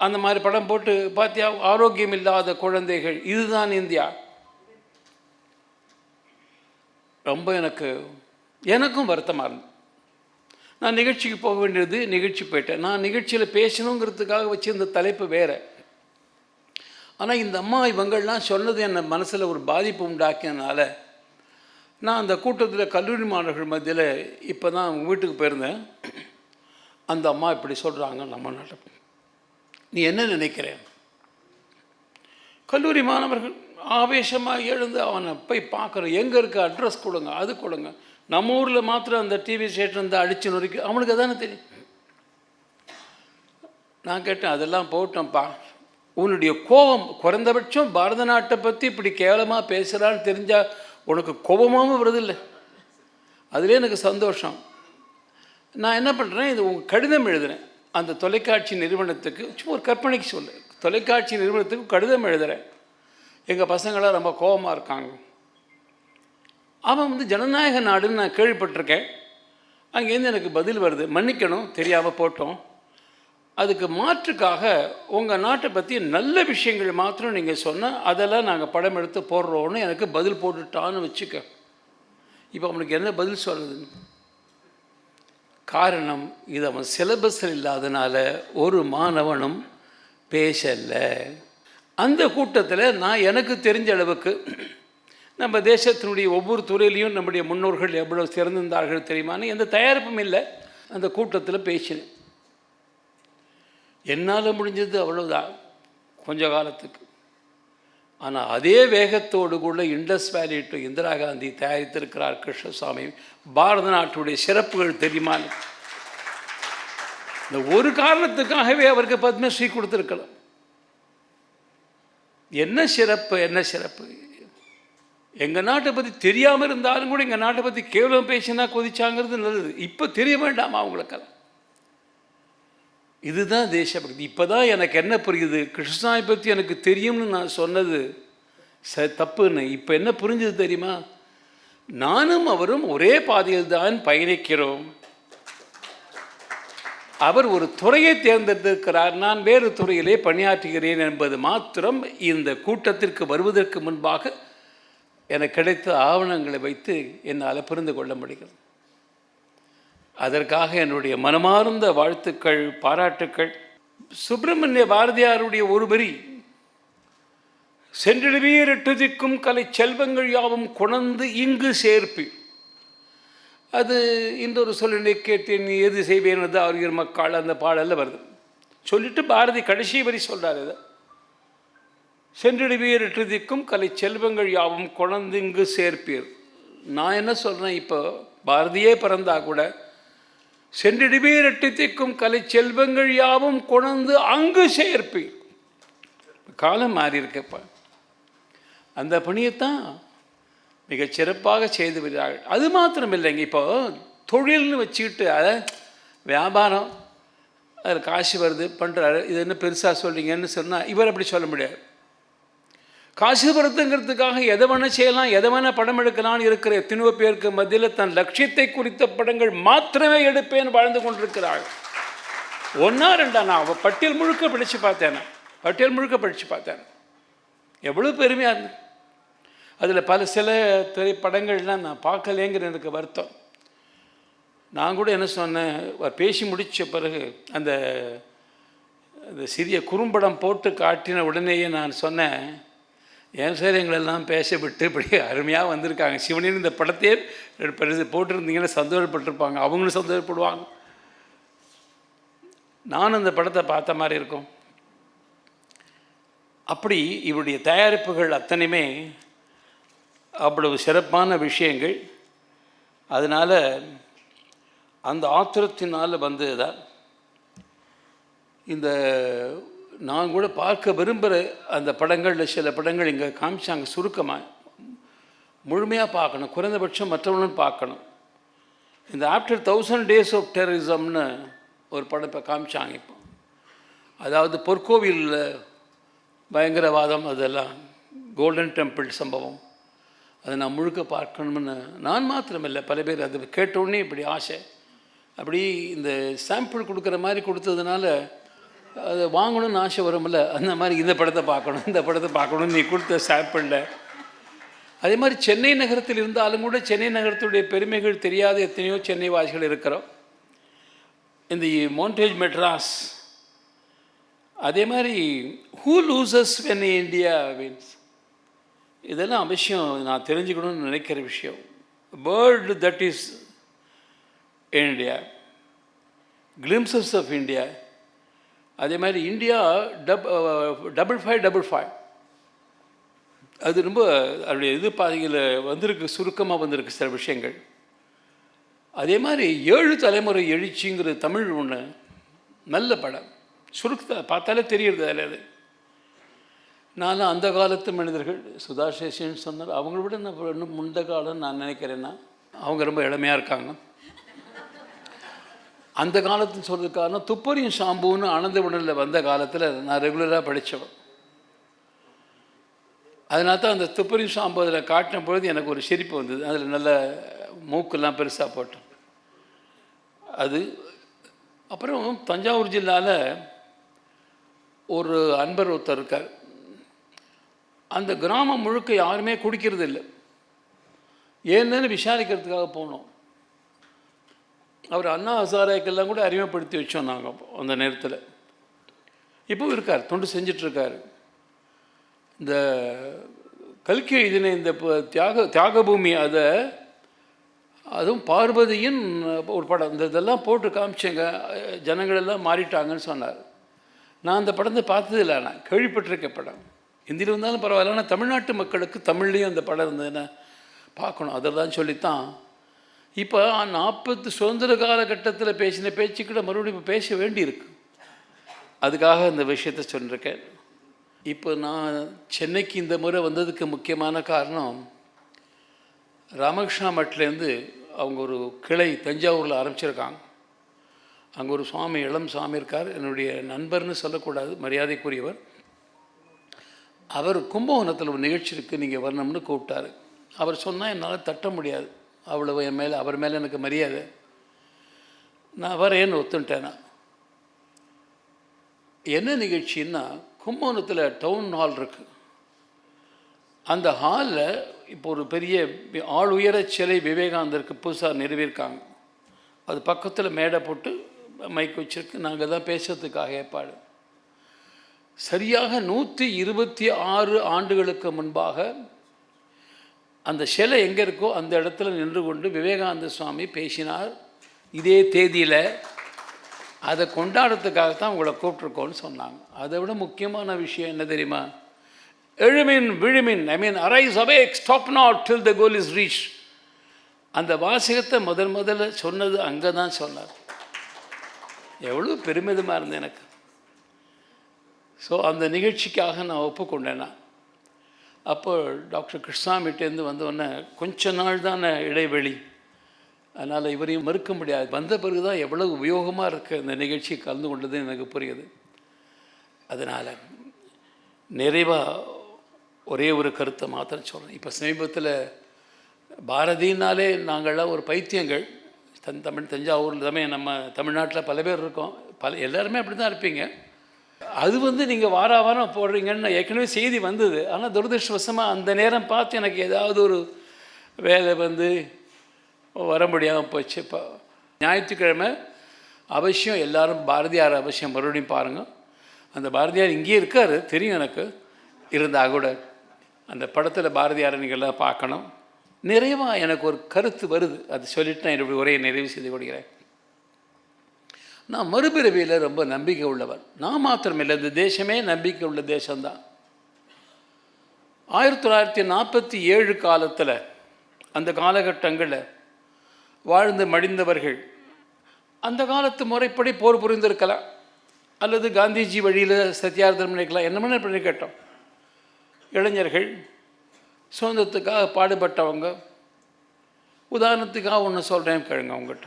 அந்த மாதிரி படம் போட்டு பார்த்தியா, ஆரோக்கியம் இல்லாத குழந்தைகள், இதுதான் இந்தியா. ரொம்ப எனக்கும் வருத்தமாக இருந்தது. நான் நிகழ்ச்சிக்கு போக வேண்டியது, நிகழ்ச்சி போயிட்டேன். நான் நிகழ்ச்சியில் பேசணுங்கிறதுக்காக வச்சுருந்த தலைப்பு வேறு. ஆனால் இந்த அம்மா இவங்கள்லாம் சொன்னது என் மனசில் ஒரு பாதிப்பு உண்டாக்கியதுனால நான் அந்த கூட்டத்தில் கல்லூரி மாணவர்கள் மத்தியில் இப்போ தான் அவங்க வீட்டுக்கு போயிருந்தேன். அந்த அம்மா இப்படி சொல்கிறாங்க, நம்ம நாட்டை நீ என்ன நினைக்கிறேன்? கல்லூரி மாணவர்கள் ஆவேசமாக எழுந்து அவனை போய் பார்க்குறோம், எங்கே இருக்க அட்ரஸ் கொடுங்க, அது கொடுங்க. நம்ம ஊரில் மாத்திரம் அந்த டிவி ஸ்டேஷன் வந்து அடித்து நொறுக்கி அவனுக்கு தானே தெரியும். நான் கேட்டேன், அதெல்லாம் போட்டோம்ப்பா, உன்னுடைய கோபம் குறைந்தபட்சம் பாரத நாட்டை பற்றி இப்படி கேவலமாக பேசுகிறான்னு தெரிஞ்சால் உனக்கு கோபமாகவும் வருதில்லை. அதுலேயே எனக்கு சந்தோஷம். நான் என்ன பண்ணுறேன், இது உங்கள் கடிதம் எழுதுகிறேன் அந்த தொலைக்காட்சி நிறுவனத்துக்கு. சும்மா ஒரு கற்பனைக்கு சொல்லு, தொலைக்காட்சி நிறுவனத்துக்கு கடிதம் எழுதுகிறேன். எங்கள் பசங்களாம் ரொம்ப கோபமாக இருக்காங்க. அவன் வந்து ஜனநாயக நாடுன்னு நான் கேள்விப்பட்டிருக்கேன். அங்கேருந்து எனக்கு பதில் வருது, மன்னிக்கணும் தெரியாமல் போட்டோம், அதுக்கு மாற்றுக்காக உங்கள் நாட்டை பற்றி நல்ல விஷயங்கள் மாத்திரம் நீங்கள் சொன்னால் அதெல்லாம் நாங்கள் படம் எடுத்து போடுறோன்னு எனக்கு பதில் போட்டுட்டான்னு வச்சுக்க. இப்போ அவனுக்கு என்ன பதில் சொல்கிறதுன்னு காரணம், இது அவன் சிலபஸில் இல்லாதனால ஒரு மாணவனும் பேசலை. அந்த கூட்டத்தில் நான் எனக்கு தெரிஞ்ச அளவுக்கு நம்ம தேசத்தினுடைய ஒவ்வொரு துறையிலையும் நம்முடைய முன்னோர்கள் எவ்வளோ சிறந்திருந்தார்கள் தெரியுமான்னு எந்த தயாரிப்பும் இல்லை. அந்த கூட்டத்தில் பேசினேன். என்னால் முடிஞ்சது அவ்வளோதான் கொஞ்ச காலத்துக்கு. ஆனால் அதே வேகத்தோடு கூட இண்டஸ் வேலி டு இந்திரா காந்தி தயாரித்திருக்கிறார் கிருஷ்ணசாமி. பாரத நாட்டுடைய சிறப்புகள் தெரியுமான்னு இந்த ஒரு காரணத்துக்காகவே அவருக்கு பத்மஸ்ரீ கொடுத்துருக்கலாம். என்ன சிறப்பு, என்ன சிறப்பு? எங்கள் நாட்டை பற்றி தெரியாமல் இருந்தாலும் கூட எங்கள் நாட்டை பற்றி கேவலம் பேசினா கொதிச்சாங்கிறது நல்லது. இப்போ தெரிய வேண்டாமா அவங்களுக்கெல்லாம்? இதுதான் தேசபக்தி. இப்போ தான் எனக்கு என்ன புரியுது, கிருஷ்ணசாமி பற்றி எனக்கு தெரியும்னு நான் சொன்னது தப்புன்னு இப்போ என்ன புரிஞ்சது தெரியுமா? நானும் அவரும் ஒரே பாதையில் தான் பயணிக்கிறோம். அவர் ஒரு துறையை தேர்ந்தெடுத்திருக்கிறார், நான் வேறு துறையிலே பணியாற்றுகிறேன் என்பது மாத்திரம் இந்த கூட்டத்திற்கு வருவதற்கு முன்பாக எனக்கு கிடைத்த ஆவணங்களை வைத்து என்னால் புரிந்து கொள்ள முடிகிறது. அதற்காக என்னுடைய மனமார்ந்த வாழ்த்துக்கள், பாராட்டுக்கள். சுப்பிரமணிய பாரதியாருடைய ஒரு வரி, சென்றிடுவீர் எட்டு திக்கும் கலை செல்வங்கள் யாவும் கொணர்ந்து இங்கு சேர்ப்பி. அது இன்னொரு சொல்லினை கேட்டேன் நீ எது செய்வேன் ஆரியர் மக்கள் அந்த பாடலில் வருது. சொல்லிட்டு பாரதி கடைசி வரி சொல்கிறார், இதை சென்றிடுவீர் எட்டு திக்கும் கலை செல்வங்கள் யாவும் கொணர்ந்து இங்கு சேர்ப்பீர். நான் என்ன சொல்கிறேன், இப்போ பாரதியே பிறந்தா கூட சென்றிடுவீர் எட்டு திக்கும் கலை செல்வங்கள் யாவும் கொணர்ந்து அங்கு சேர்ப்பீர். காலம் மாறி இருக்கப்ப அந்த பணியைத்தான் மிகச் சிறப்பாக செய்து வருகிறார்கள். அது மாத்திரம் இல்லைங்க, இப்போ தொழில்னு வச்சுக்கிட்டு அதை வியாபாரம் அதில் காசு வருது பண்ணுறாரு, இது என்ன பெருசாக சொல்கிறீங்கன்னு சொன்னால் இவர் அப்படி சொல்ல முடியாது. காசு வருதுங்கிறதுக்காக எதை வேணால் செய்யலாம், எதை வேணால் படம் எடுக்கலான்னு இருக்கிற எத்தனையோ பேருக்கு மத்தியில் தன் லட்சியத்தை குறித்த படங்கள் மாத்திரமே எடுப்பேன்னு வாழ்ந்து கொண்டிருக்கிறாள். ஒன்றா ரெண்டா நான் அவள் பட்டியல் முழுக்க படித்து பார்த்தேன். எவ்வளோ பெருமையாக இருந்தது. அதில் பல சில திரைப்படங்கள்லாம் நான் பார்க்கலேங்கிற எனக்கு வருத்தம். நான் கூட என்ன சொன்னேன், பேசி முடித்த பிறகு அந்த சிறிய குறும்படம் போட்டு காட்டின உடனேயே நான் சொன்னேன், ஏன் சார் எங்களெல்லாம் பேச விட்டு இப்படி அருமையாக வந்திருக்காங்க. சிவனின் இந்த படத்தையே போட்டிருந்தீங்கன்னா சந்தோஷப்பட்டிருப்பாங்க, அவங்களும் சந்தோஷப்படுவாங்க, நானும் அந்த படத்தை பார்த்த மாதிரி இருக்கும். அப்படி இவருடைய தயாரிப்புகள் அத்தனையுமே அவ்வளவு சிறப்பான விஷயங்கள். அதனால் அந்த ஆத்திரத்தினால் வந்தது தான் இந்த நான் கூட பார்க்க விரும்புகிற அந்த படங்களில் சில படங்கள் இங்கே காமிச்சாங்க. சுருக்கமாக முழுமையாக பார்க்கணும், குறைந்தபட்சம் மற்றவங்களும் பார்க்கணும். இந்த ஆஃப்டர் 1000 Days of Terrorismனு ஒரு படம் இப்போ காமிச்சாங்க. இப்போ அதாவது பொற்கோவிலில் பயங்கரவாதம், அதெல்லாம் கோல்டன் டெம்பிள் சம்பவம், அதை நான் முழுக்க பார்க்கணும்னு நான் மாத்திரமில்லை பல பேர் அது கேட்டோடனே இப்படி ஆசை. அப்படி இந்த சாம்பிள் கொடுக்குற மாதிரி கொடுத்ததுனால அதை வாங்கணும்னு ஆசை வரும்ல, அந்த மாதிரி இந்த படத்தை பார்க்கணும்னு நீ கொடுத்த சாம்பிளில். அதே மாதிரி சென்னை நகரத்தில் இருந்தாலும் கூட சென்னை நகரத்துடைய பெருமைகள் தெரியாத எத்தனையோ சென்னை வாசிகள் இருக்கிறோம். இந்த மோண்டேஜ் மெட்ராஸ், அதே மாதிரி who loses when India wins, இதெல்லாம் அவசியம் நான் தெரிஞ்சுக்கணும்னு நினைக்கிற விஷயம். World that is India, glimpses of India. அதே மாதிரி இந்தியா 5555 அது ரொம்ப அதனுடைய இது பாதையில் வந்திருக்கு, சுருக்கமாக வந்திருக்கு சில விஷயங்கள். அதே மாதிரி 7 தலைமுறை எழுச்சிங்கிற தமிழ் ஒன்று நல்ல படம், சுருக்கத்தை பார்த்தாலே தெரியுறது அதில். அது நானும் அந்த காலத்து மனிதர்கள் சுதா சேஷன் சொன்னார், அவங்கள விட நான் இன்னும் முந்த காலம் நான் நினைக்கிறேன்னா அவங்க ரொம்ப இளமையாக இருக்காங்க. அந்த காலத்துன்னு சொல்கிறதுக்கு காரணம் துப்பறியும் ஷாம்புன்னு ஆனந்தவிடனில் வந்த காலத்தில் நான் ரெகுலராக படித்தவன். அதனால தான் அந்த துப்பறியும் ஷாம்பு அதில் காட்டின பொழுது எனக்கு ஒரு சிரிப்பு வந்தது. அதில் நல்ல மூக்கெல்லாம் பெருசாக போட்டோம். அது அப்புறம் தஞ்சாவூர் ஜில்லாவில் ஒரு அன்பர் ஒருத்தர் இருக்கார். அந்த கிராமம் முழுக்க யாருமே குடிக்கிறது இல்லை. ஏன்னு விசாரிக்கிறதுக்காக போனோம். அவர் அண்ணா ஹசாரேக்கெல்லாம் கூட அறிமுகப்படுத்தி வச்சோம் நாங்கள் அந்த நேரத்தில். இப்போவும் இருக்கார், தொண்டு செஞ்சிட்ருக்கார். இந்த கல்கி எழுதின இந்த தியாகபூமி, அதை அதுவும் பார்வதியின் ஒரு படம், இந்த இதெல்லாம் போட்டு காமிச்சேங்க, ஜனங்களெல்லாம் மாறிட்டாங்கன்னு சொன்னார். நான் அந்த படத்தை பார்த்ததில்லை, நான் கேள்விப்பட்டிருக்க படம். ஹிந்தியில் இருந்தாலும் பரவாயில்ல, ஆனால் தமிழ்நாட்டு மக்களுக்கு தமிழ்லேயும் அந்த படம் இருந்ததுன்னா பார்க்கணும். அதெல்லாம் சொல்லித்தான் இப்போ 40 சுதந்திர காலகட்டத்தில் பேசின பேச்சுக்கிட்ட மறுபடியும் இப்போ பேச வேண்டியிருக்கு. அதுக்காக இந்த விஷயத்தை சொல்லியிருக்கேன். இப்போ நான் சென்னைக்கு இந்த முறை வந்ததுக்கு முக்கியமான காரணம், ராமகிருஷ்ணா மட்லேருந்து அவங்க ஒரு கிளை தஞ்சாவூரில் ஆரம்பிச்சிருக்காங்க. அங்கே ஒரு சுவாமி, இளம் சுவாமி இருக்கார், என்னுடைய நண்பர்னு சொல்லக்கூடாது, மரியாதைக்குரியவர். அவர் கும்பகோணத்தில் ஒரு நிகழ்ச்சி இருக்குது, நீங்கள் வரணும்னு கூப்பிட்டாரு. அவர் சொன்னால் என்னால் தட்ட முடியாது, அவ்வளவு என் மேலே, அவர் மேலே எனக்கு மரியாதை. நான் வரேன்னு ஒத்துட்டேன். நான் என்ன நிகழ்ச்சின்னா, கும்பகோணத்தில் டவுன் ஹால் இருக்குது. அந்த ஹாலில் இப்போ ஒரு பெரிய ஆள் உயர சிலை விவேகானந்தருக்கு புதுசாக நிறுவியிருக்காங்க. அது பக்கத்தில் மேடை போட்டு மைக் வச்சுருக்கு. நாங்கள் தான் பேசுறதுக்காக ஏற்பாடு. சரியாக 126 ஆண்டுகளுக்கு முன்பாக அந்த சிலை எங்கே இருக்கோ அந்த இடத்துல நின்று கொண்டு விவேகானந்த சுவாமி பேசினார். இதே தேதியில் அதை கொண்டாடுறதுக்காகத்தான் உங்களை கூப்பிட்ருக்கோன்னு சொன்னாங்க. அதை விட முக்கியமான விஷயம் என்ன தெரியுமா? எழுமின் விழுமின், I mean arise awake, stop not till the goal is reach. அந்த வாசகத்தை முதல்ல சொன்னது அங்கே தான் சொன்னார். எவ்வளோ பெருமிதமாக இருந்தது எனக்கு. ஸோ அந்த நிகழ்ச்சிக்காக நான் ஒப்புக்கொண்டேன். அப்போ டாக்டர் கிருஷ்ணசாமிகிட்டேருந்து வந்தோடனே கொஞ்ச நாள் தானே இடைவெளி, அதனால் இவரையும் மறுக்க முடியாது. வந்த பிறகு தான் எவ்வளோ உபயோகமாக இருக்குது இந்த நிகழ்ச்சி கலந்து கொண்டதுன்னு எனக்கு புரியுது. அதனால் நிறைவாக ஒரே ஒரு கருத்தை மாத்திரம் சொல்கிறேன். இப்போ சமீபத்தில் பாரதினாலே நாங்கள்லாம் ஒரு பைத்தியங்கள். தஞ்சாவூரில் தான் நம்ம தமிழ்நாட்டில் பல பேர் இருக்கோம், எல்லாருமே அப்படி தான் இருப்பீங்க. அது நீங்கள் வாரம் போடுறீங்கன்னு ஏற்கனவே செய்தி வந்தது. ஆனால் துரதிருஷ்டவசமாக அந்த நேரம் பார்த்து எனக்கு ஏதாவது ஒரு வேலை வர முடியாமல் போச்சு. இப்போ ஞாயிற்றுக்கிழமை அவசியம் எல்லோரும் பாரதியார் அவசியம் மறுபடியும் பாருங்கள். அந்த பாரதியார் இங்கேயே இருக்கார், தெரியும் எனக்கு. இருந்தால் கூட அந்த படத்தில் பாரதியாரை நீங்கள் எல்லாம் பார்க்கணும். நிறைவாக எனக்கு ஒரு கருத்து வருது, அது சொல்லிவிட்டு நான் என்னுடைய உரையை நிறைவு செய்து கொடுக்கிறேன். நான் மறுபிறவியில் ரொம்ப நம்பிக்கை உள்ளவர். நான் மாத்திரமில்லை, இந்த தேசமே நம்பிக்கை உள்ள தேசம்தான். 1947 காலத்தில், அந்த காலகட்டங்களில் வாழ்ந்து மடிந்தவர்கள் அந்த காலத்து முறைப்படி போர் புரிந்திருக்கலாம், அல்லது காந்திஜி வழியில் சத்தியார்த்தம் நினைக்கலாம், என்ன பண்ணி கேட்டோம். இளைஞர்கள் சுதந்திரத்துக்காக பாடுபட்டவங்க. உதாரணத்துக்காக ஒன்று சொல்கிறேன் கேளுங்க அவங்ககிட்ட.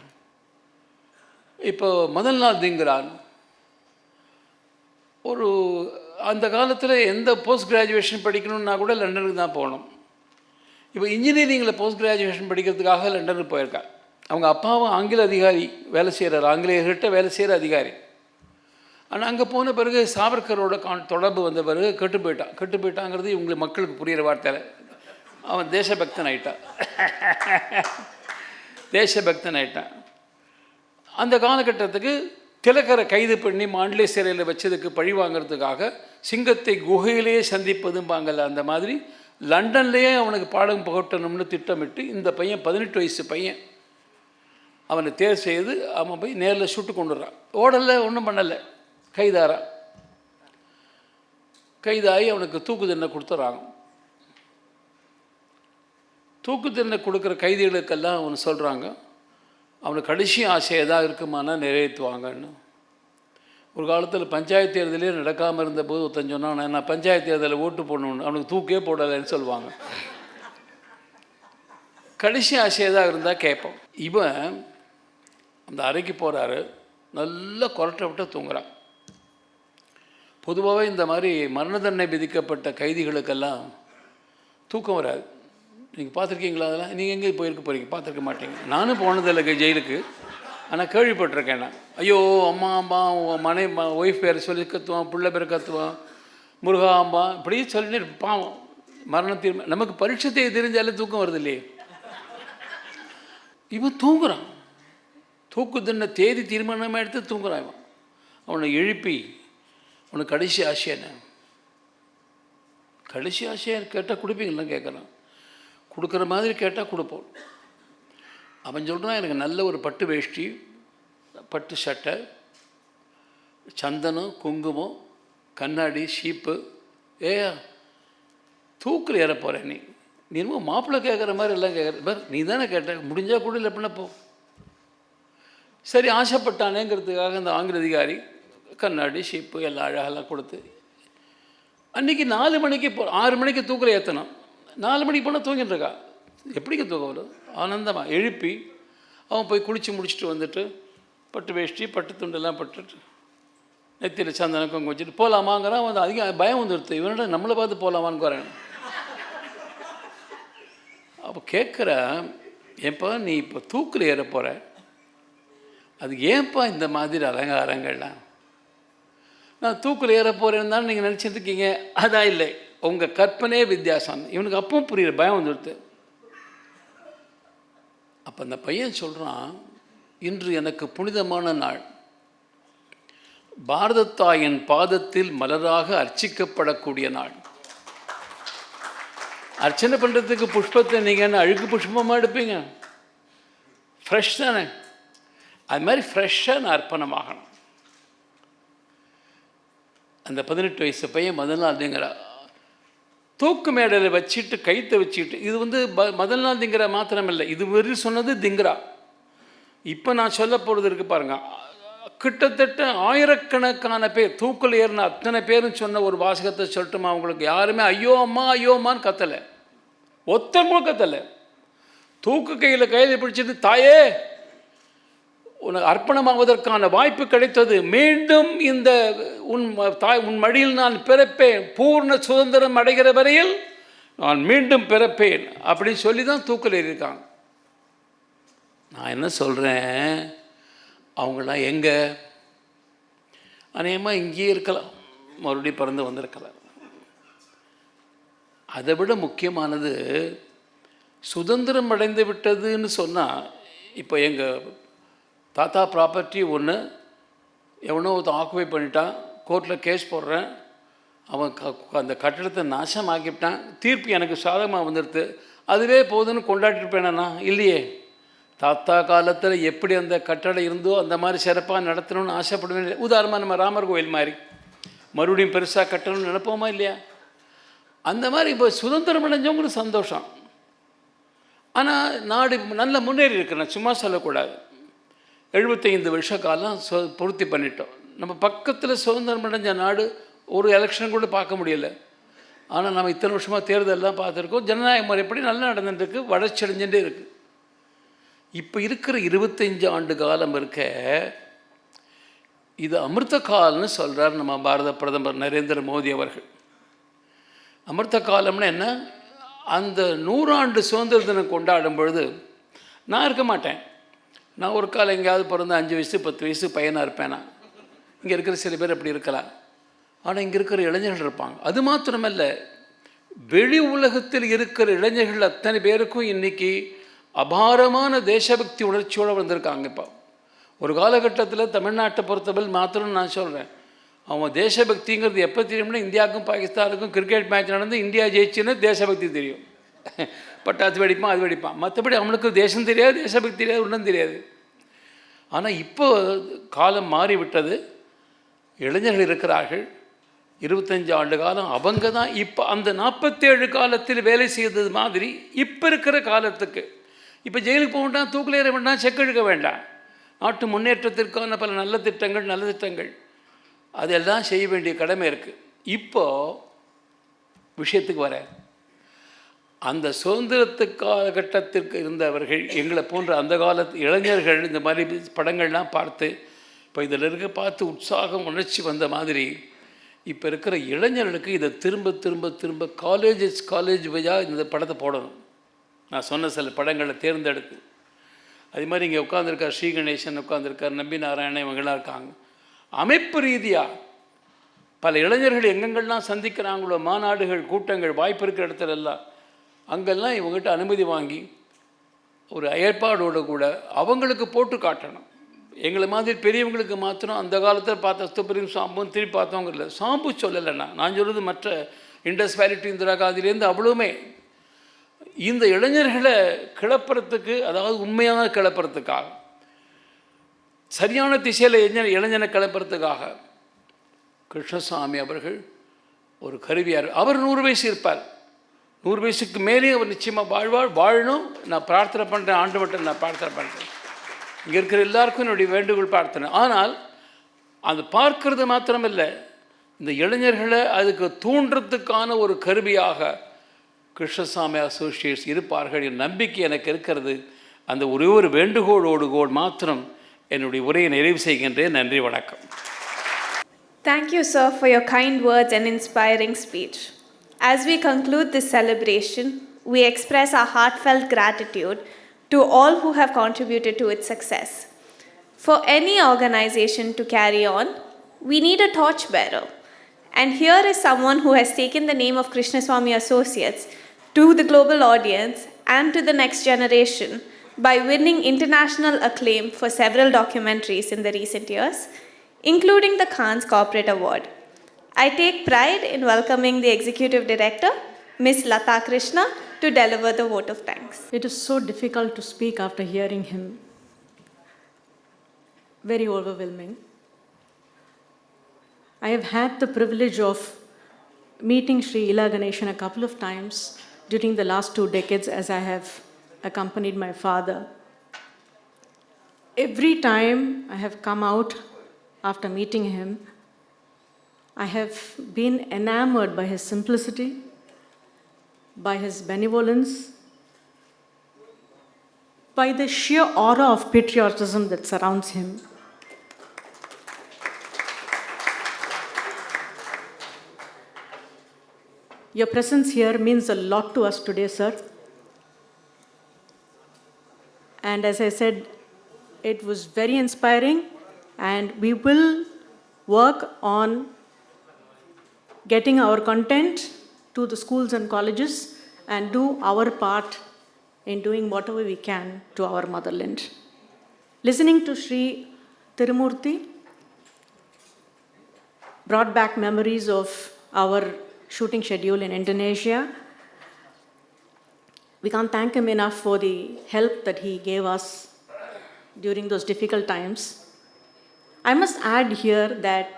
இப்போ முதல் நாள் திங்கிறான் ஒரு, அந்த காலத்தில் எந்த போஸ்ட் கிராஜுவேஷன் படிக்கணுன்னா கூட லண்டனுக்கு தான் போகணும். இப்போ இன்ஜினியரிங்கில் போஸ்ட் கிராஜுவேஷன் படிக்கிறதுக்காக லண்டனுக்கு போயிருக்கா. அவங்க அப்பாவும் ஆங்கில அதிகாரி வேலை செய்கிறார், ஆங்கிலேயர்கிட்ட வேலை செய்கிற அதிகாரி. ஆனால் அங்கே போன பிறகு சாவர்கரோட தொடர்பு வந்த பிறகு கெட்டு போயிட்டாங்கிறது இவங்களுக்கு மக்களுக்கு புரிகிற வார்த்தையில். அவன் தேசபக்தன் ஆயிட்டான். அந்த காலகட்டத்துக்கு திலகரை கைது பண்ணி மாண்டலே சிறையில் வச்சதுக்கு பழி வாங்கிறதுக்காக சிங்கத்தை குகையிலேயே சந்திப்பதும்பாங்கல்ல, அந்த மாதிரி லண்டன்லேயே அவனுக்கு பாடம் புகட்டணும்னு திட்டமிட்டு இந்த பையன் 18 வயசு பையன் அவனை தேர்வு செய்து அவன் போய் நேரில் சுட்டு கொண்டுடுறான். ஓடலை, ஒன்றும் பண்ணலை, கைதாகி அவனுக்கு தூக்கு தண்டனை கொடுத்துட்றாங்க. தூக்கு தண்டனை கொடுக்குற கைதிகளுக்கெல்லாம் அவனு சொல்கிறாங்க, அவனுக்கு கடைசி ஆசை எதாவது இருக்குமானா நிறைவேற்றுவாங்கன்னு. ஒரு காலத்தில் பஞ்சாயத்து தேர்தலே நடக்காமல் இருந்தபோது ஒருத்தன் சொன்னான், நான் பஞ்சாயத்து தேர்தலில் ஓட்டு போடணுன்னு, அவனுக்கு தூக்கே போடலைன்னு சொல்லுவாங்க. கடைசி ஆசை எதாக இருந்தால் கேட்போம். இவன் அந்த அறைக்கு போகிறாரு, நல்லா கொரட்டை விட்டு தூங்குறான். பொதுவாகவே இந்த மாதிரி மரண தண்டனை விதிக்கப்பட்ட கைதிகளுக்கெல்லாம் தூக்கம் வராது. நீங்கள் பார்த்துருக்கீங்களா? அதெல்லாம் நீங்கள் எங்கே போயிருக்க போகிறீங்க? பார்த்துருக்க மாட்டீங்க. நானும் போனதில்லை ஜெயிலுக்கு, ஆனால் கேள்விப்பட்டிருக்கேன் நான். ஐயோ அம்மா அம்மா ஒய்ஃப் பேர் சொல்லி கத்துவான், பிள்ளை பேர் கத்துவான், முருகா அம்மா இப்படியே சொல்லிட்டு பாவம் மரணத்தில் நமக்கு பரீட்சத்தை தெரிஞ்சாலே தூக்கம் வருது இல்லையே. இவன் தூங்குறான், தூக்கு தண்டனை தேதி தீர்மானமாக எடுத்து தூங்குறான். இவன் அவனை எழுப்பி அவனுக்கு கடைசி ஆசை என்ன, கடைசி ஆசையாக கேட்டால் கொடுப்பீங்களா கேட்குறான். கொடுக்குற மாதிரி கேட்டால் கொடுப்போம். அவன் சொல்கிறான், எனக்கு நல்ல ஒரு பட்டு வேஷ்டி, பட்டு சட்டை, சந்தனம், குங்குமம், கண்ணாடி, ஷீப்பு. தூக்கில் ஏற போகிறேன் நீ என்னமோ மாப்பிள்ளை கேட்குற மாதிரி எல்லாம் கேட்குற பார், நீ தானே கேட்ட, முடிஞ்சால் கூட இல்லை அப்படின்னா போ. சரி ஆசைப்பட்டானேங்கிறதுக்காக அந்த ஆங்கில அதிகாரி கண்ணாடி, ஷீப்பு எல்லாம் அழகெல்லாம் கொடுத்து அன்றைக்கி 4 மணிக்கு 6 மணிக்கு தூக்கில் ஏற்றணும். 4 மணிக்கு போனால் தூங்கிட்டு இருக்கா. எப்படிங்க தூக்கம் வரும்? ஆனந்தமாக எழுப்பி அவன் போய் குளித்து முடிச்சுட்டு வந்துட்டு பட்டு வேஷ்டி பட்டு துண்டெல்லாம் பட்டுட்டு நெத்தியில் சந்தனம் கொங்கு வச்சுட்டு போகலாமாங்கிறான். அவன் அதிகம் பயம் வந்துடுது, இவனோட நம்மளை பார்த்து போகலாமான்னு வரேன். அப்போ கேட்குற, ஏப்பா நீ இப்போ தூக்கில் ஏற போகிற, அதுக்கு ஏன்ப்பா இந்த மாதிரி அலங்காரங்கள்லாம்? நான் தூக்கில் ஏற போகிறேன்னு தான் நீங்கள் நினச்சிட்டு இருக்கீங்க. அதான் இல்லை, உங்கள் கற்பனையே வித்தியாசம். இவனுக்கு அப்பவும் புரியுற, பயம் வந்துடுது. அப்போ அந்த பையன் சொல்கிறான், இன்று எனக்கு புனிதமான நாள், பாரதத்தாயின் பாதத்தில் மலராக அர்ச்சிக்கப்படக்கூடிய நாள். அர்ச்சனை பண்ணுறதுக்கு புஷ்பத்தை நீங்கள் என்ன அழுக்கு புஷ்பமாக எடுப்பீங்க? ஃப்ரெஷ் தானே, அது மாதிரி ஃப்ரெஷ்ஷாக நான் அர்ப்பணமாகணும். அந்த 18 வயசு பையன் முதல் நாள் திங்கிற தூக்கு மேடையில் வச்சுட்டு கைத்தை வச்சுட்டு, இது முதல் நாள் திங்கிற மாத்திரம் இல்லை, இது வெறி சொன்னது திங்கிறா. இப்போ நான் சொல்ல போகிறது இருக்குது பாருங்க, கிட்டத்தட்ட ஆயிரக்கணக்கான பேர் தூக்கில் ஏறின அத்தனை பேரும் சொன்ன ஒரு வாசகத்தை சொல்லட்டுமா அவங்களுக்கு? யாருமே ஐயோ அம்மா ஐயோ அம்மான்னு கத்தலை, ஒத்தமும் கத்தலை. தூக்கு கையில் பிடிச்சிட்டு, தாயே உனக்கு அர்ப்பணமாவதற்கான வாய்ப்பு கிடைத்தது, மீண்டும் இந்த உன் மடியில் நான் பிறப்பேன், பூர்ண சுதந்திரம் அடைகிற வரையில் நான் மீண்டும் பிறப்பேன் அப்படின்னு சொல்லி தான் தூக்கில் ஏறியிருக்காங்க. நான் என்ன சொல்கிறேன், அவங்களாம் எங்கே? அநேகமாக இங்கேயே இருக்கலாம், மறுபடியும் பிறந்து வந்திருக்கலாம். அதை விட முக்கியமானது, சுதந்திரம் அடைந்து விட்டதுன்னு சொன்னால், இப்போ எங்கள் தாத்தா ப்ராப்பர்ட்டி ஒன்று எவனோ ஒருத்தன் ஆக்குபை பண்ணிட்டான், கோர்ட்டில் கேஸ் போடுறேன், அவன் அந்த கட்டடத்தை நாசமாக்கிவிட்டான், தீர்ப்பு எனக்கு சாதகமாக வந்துடுது, அதுவே போதுன்னு கொண்டாடிட்டுருப்பேனா? இல்லையே. தாத்தா காலத்தில் எப்படி அந்த கட்டடம் இருந்தோ அந்த மாதிரி சிறப்பாக நடத்தணும்னு ஆசைப்படுவேன். உதாரணமாக நம்ம ராமர் கோயில் மாதிரி மறுபடியும் பெருசாக கட்டணும்னு நினைப்போமா இல்லையா? அந்த மாதிரி இப்போ சுதந்திரம் அடைஞ்சவங்களுக்கு சந்தோஷம். ஆனால் நாடு நல்ல முன்னேறி இருக்கு, நான் சும்மா சொல்லக்கூடாது. 75 வருஷ காலம் பூர்த்தி பண்ணிட்டோம். நம்ம பக்கத்தில் சுதந்திரம் அடைஞ்ச நாடு ஒரு எலெக்ஷன் கூட பார்க்க முடியலை. ஆனால் நம்ம இத்தனை வருஷமாக தேர்தலெல்லாம் பார்த்துருக்கோம், ஜனநாயக முறைப்படி நல்லா நடந்துட்டுருக்கு, வளர்ச்சி அடைஞ்சுட்டே இருக்குது. இப்போ இருக்கிற 25 ஆண்டு காலம் இருக்க, இது அமிர்த காலம்னு சொல்கிறார் நம்ம பாரத பிரதமர் நரேந்திர மோடி அவர்கள். அமிர்த காலம்னா என்ன? அந்த 100 ஆண்டு சுதந்திர தினம் கொண்டாடும் பொழுது நான் இருக்க மாட்டேன். நான் ஒரு காலம் எங்கேயாவது பிறந்த 5 வயசு 10 வயசு பையனாக இருப்பேனா? இங்கே இருக்கிற சில பேர் அப்படி இருக்கலாம். ஆனால் இங்கே இருக்கிற இளைஞர்கள் இருப்பாங்க. அது மாத்திரமல்ல, வெளி உலகத்தில் இருக்கிற இளைஞர்கள் அத்தனை பேருக்கும் இன்றைக்கி அபாரமான தேசபக்தி உணர்ச்சியோடு வந்திருக்காங்க. இப்போ ஒரு காலகட்டத்தில் தமிழ்நாட்டை பொறுத்தவரை மாத்திரம் நான் சொல்கிறேன், அவன் தேசபக்திங்கிறது எப்போ தெரியும்னா, இந்தியாவுக்கும் பாகிஸ்தானுக்கும் கிரிக்கெட் மேட்ச் நடந்து இந்தியா ஜெயிச்சுன்னு தேசபக்தி தெரியும். பட்டாசு வெடிப்பான், அது வெடிப்பான், மற்றபடி அவனுக்கு தேசம் தெரியாது, தேசபக்தி தெரியாது, ஒன்றும் தெரியாது. ஆனால் இப்போ காலம் மாறிவிட்டது, இளைஞர்கள் இருக்கிறார்கள். 25 ஆண்டு காலம் அவங்க தான் இப்போ அந்த 47 காலத்தில் வேலை செய்தது மாதிரி இப்போ இருக்கிற காலத்துக்கு. இப்போ ஜெயிலுக்கு போக வேண்டாம், தூக்கில் ஏற வேண்டாம், செக் எடுக்க வேண்டாம். நாட்டு முன்னேற்றத்திற்கான பல நல்ல திட்டங்கள் அதெல்லாம் செய்ய வேண்டிய கடமை இருக்குது. இப்போது விஷயத்துக்கு வர, அந்த சுதந்திரத்து காலகட்டத்திற்கு இருந்தவர்கள் எங்களை போன்ற அந்த காலத்து இளைஞர்கள் இந்த மாதிரி படங்கள்லாம் பார்த்து இப்போ இதில் இருக்க பார்த்து உற்சாகம் உணர்ச்சி வந்த மாதிரி இப்போ இருக்கிற இளைஞர்களுக்கு இதை திரும்ப திரும்ப திரும்ப காலேஜ் வழியாக இந்த படத்தை போடணும். நான் சொன்ன சில படங்களை தேர்ந்தெடுத்து அதே மாதிரி இங்கே உட்காந்துருக்கார் ஸ்ரீ கணேசன் உட்காந்துருக்கார், நம்பி நாராயணன், இவங்களாம் இருக்காங்க. அமைப்பு ரீதியாக பல இளைஞர்கள் எங்கெங்கெல்லாம் சந்திக்கிறாங்களோ, மாநாடுகள், கூட்டங்கள், வாய்ப்பு இருக்கிற இடத்துல எல்லாம் அங்கெல்லாம் இவங்ககிட்ட அனுமதி வாங்கி ஒரு ஏற்பாடோடு கூட அவங்களுக்கு போட்டு காட்டணும். எங்களை மாதிரி பெரியவங்களுக்கு மாத்திரம் அந்த காலத்தில் பார்த்த ஸ்தூபரியும் சாம்பும் திருப்பி பார்த்தவங்க இல்லை. சாம்பு சொல்லலைண்ணா, நான் சொல்கிறது மற்ற இண்டஸ் வேலி டு இந்திரா காந்திலேருந்து அவ்வளவுமே இந்த இளைஞர்களை கிளப்புறதுக்கு, அதாவது உண்மையான கிளப்புறதுக்காக, சரியான திசையில் இளைஞனை கிளப்புறதுக்காக கிருஷ்ணசாமி அவர்கள் ஒரு கருவியார். அவர் 100 வயசு இருப்பார். 100 வயசுக்கு மேலே அவர் நிச்சயமாக வாழணும். நான் பிரார்த்தனை பண்ணுறேன், ஆண்டவர்கிட்ட நான் பிரார்த்தனை பண்ணுறேன். இங்கே இருக்கிற எல்லாருக்கும் என்னுடைய வேண்டுகோள் பிரார்த்தனை. ஆனால் அது பார்க்கறது மாத்திரமில்லை, இந்த இளைஞர்களை அதுக்கு தூண்டுறதுக்கான ஒரு கருவியாக கிருஷ்ணசாமி அசோசியேட்ஸ் இருப்பார்கள் என் நம்பிக்கை எனக்கு இருக்கிறது. அந்த ஒரே ஒரு வேண்டுகோளோடு மாத்திரம் என்னுடைய உரையை நிறைவு செய்கின்றேன். நன்றி, வணக்கம். Thank you, sir, for your kind words and inspiring speech. As we conclude this celebration, we express our heartfelt gratitude to all who have contributed to its success. For any organization to carry on, we need a torchbearer. And here is someone who has taken the name of Krishnaswamy Associates to the global audience and to the next generation by winning international acclaim for several documentaries in the recent years, including the Cannes Corporate Award. I take pride in welcoming the Executive Director, Ms. Lata Krishna, to deliver the vote of thanks. It is so difficult to speak after hearing him. Very overwhelming. I have had the privilege of meeting Sri Ila Ganeshan a couple of times during the last 2 decades as I have accompanied my father. Every time I have come out after meeting him, I have been enamored by his simplicity, by his benevolence, by the sheer aura of patriotism that surrounds him. Your presence here means a lot to us today, sir. And as I said, it was very inspiring, and we will work on getting our content to the schools and colleges and do our part in doing whatever we can to our motherland. Listening to Sri Tirumurthy brought back memories of our shooting schedule in Indonesia. We can't thank him enough for the help that he gave us during those difficult times. I must add here that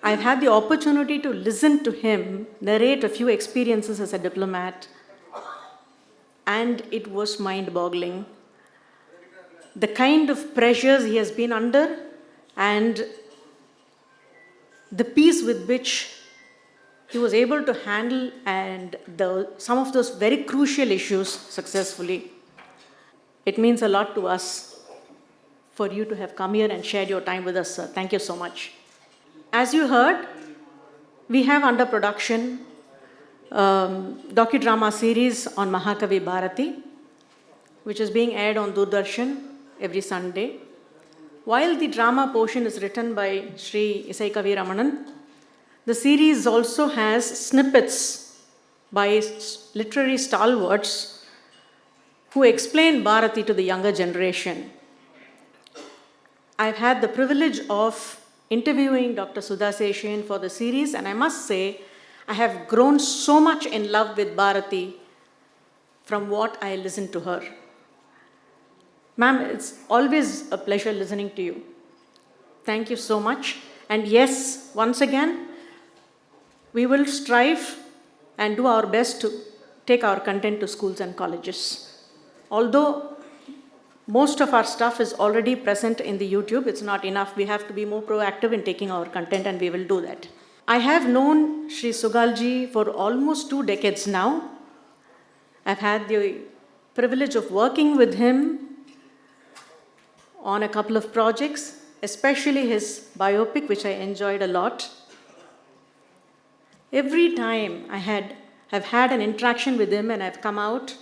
I've had the opportunity to listen to him narrate a few experiences as a diplomat, and it was mind-boggling. The kind of pressures he has been under and the peace with which he was able to handle and some of those very crucial issues successfully. It means a lot to us for you to have come here and shared your time with us, sir. Thank you so much. As you heard, we have under production docudrama series on Mahakavi Bharati, which is being aired on Doordarshan every Sunday. While the drama portion is written by Sri Isai Kavi Ramanan, the series also has snippets by literary stalwarts who explain Bharati to the younger generation. I've had the privilege of interviewing Dr. Sudha Seshan for the series, and I must say, I have grown so much in love with Bharati from what I listened to her. Ma'am, it's always a pleasure listening to you. Thank you so much. And yes, once again, we will strive and do our best to take our content to schools and colleges. Although most of our stuff is already present in the YouTube, it's not enough. We have to be more proactive in taking our content, and we will do that. I have known Sri Sugalji for almost 2 decades now. I've had the privilege of working with him on a couple of projects, especially his biopic, which I enjoyed a lot. Every time I've had an interaction with him and I've come out,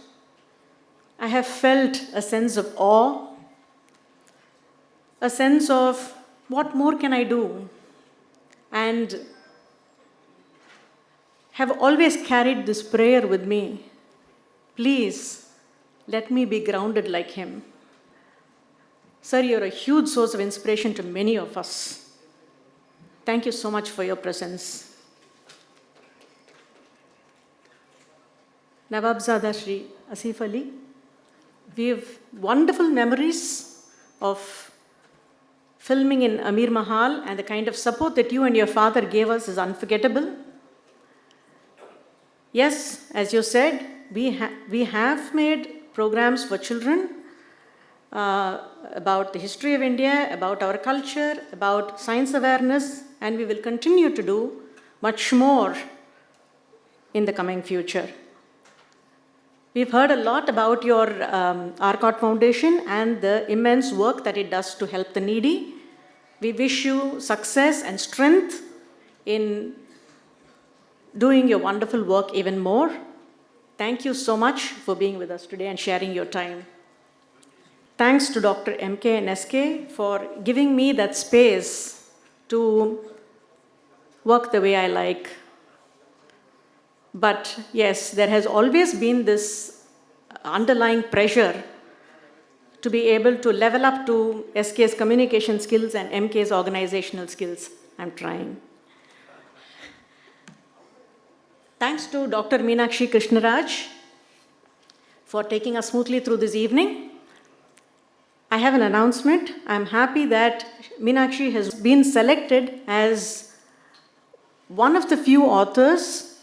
I have felt a sense of awe a sense of what more can I do, and have always carried this prayer with me. Please, let me be grounded like him. Sir, you're a huge source of inspiration to many of us. Thank you so much for your presence. Nawabzada Shri Asif Ali, we have wonderful memories of filming in Amir Mahal, and the kind of support that you and your father gave us is unforgettable. Yes, as you said, we have made programs for children about the history of India, about our culture, about science awareness, and we will continue to do much more in the coming future. We've heard a lot about your Arcot Foundation and the immense work that it does to help the needy. We wish you success and strength in doing your wonderful work even more. Thank you so much for being with us today and sharing your time. Thanks to Dr. MK and SK for giving me that space to work the way I like. But yes, there has always been this underlying pressure to be able to level up to SK's communication skills and MK's organizational skills. I'm trying. Thanks to Dr. Meenakshi Krishnaraj for taking us smoothly through this evening. I have an announcement. I'm happy that Meenakshi has been selected as one of the few authors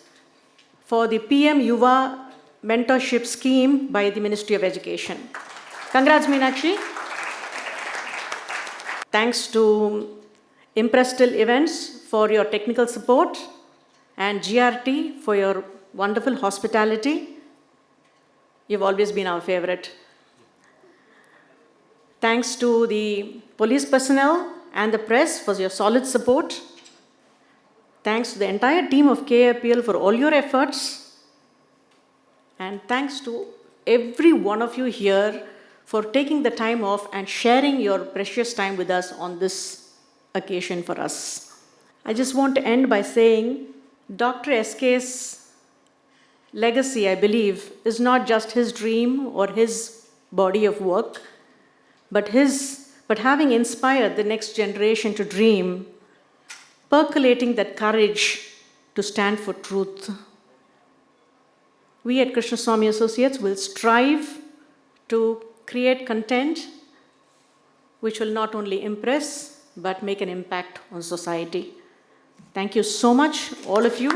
for the PM Yuva Mentorship Scheme by the Ministry of Education. Congrats, Meenakshi. Thanks to Impress Till Events for your technical support, and GRT for your wonderful hospitality. You've always been our favorite. Thanks to the police personnel and the press for your solid support. Thanks to the entire team of KAPL for all your efforts. And thanks to every one of you here for taking the time off and sharing your precious time with us on this occasion for us. I just want to end by saying Dr. SK's legacy, I believe, is not just his dream or his body of work, but having inspired the next generation to dream, percolating that courage to stand for truth. We at Krishnaswamy Associates will strive to create content which will not only impress, but make an impact on society. Thank you so much, all of you,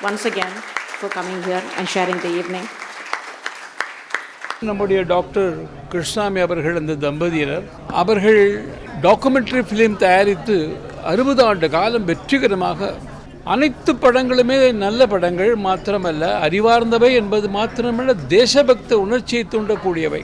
once again, for coming here and sharing the evening. நம்முடைய doctor Krishnasamy அவர்கள் அந்த தம்பதியினர் அவர்கள் documentary film தயாரித்து 60 ஆண்டு காலம் வெற்றிகரமாக அனைத்து படங்களுமே நல்ல படங்கள் மாத்திரமல்ல, அறிவார்ந்தவை என்பது மாத்திரமல்ல, தேசபக்த உணர்ச்சியை தூண்டக்கூடியவை.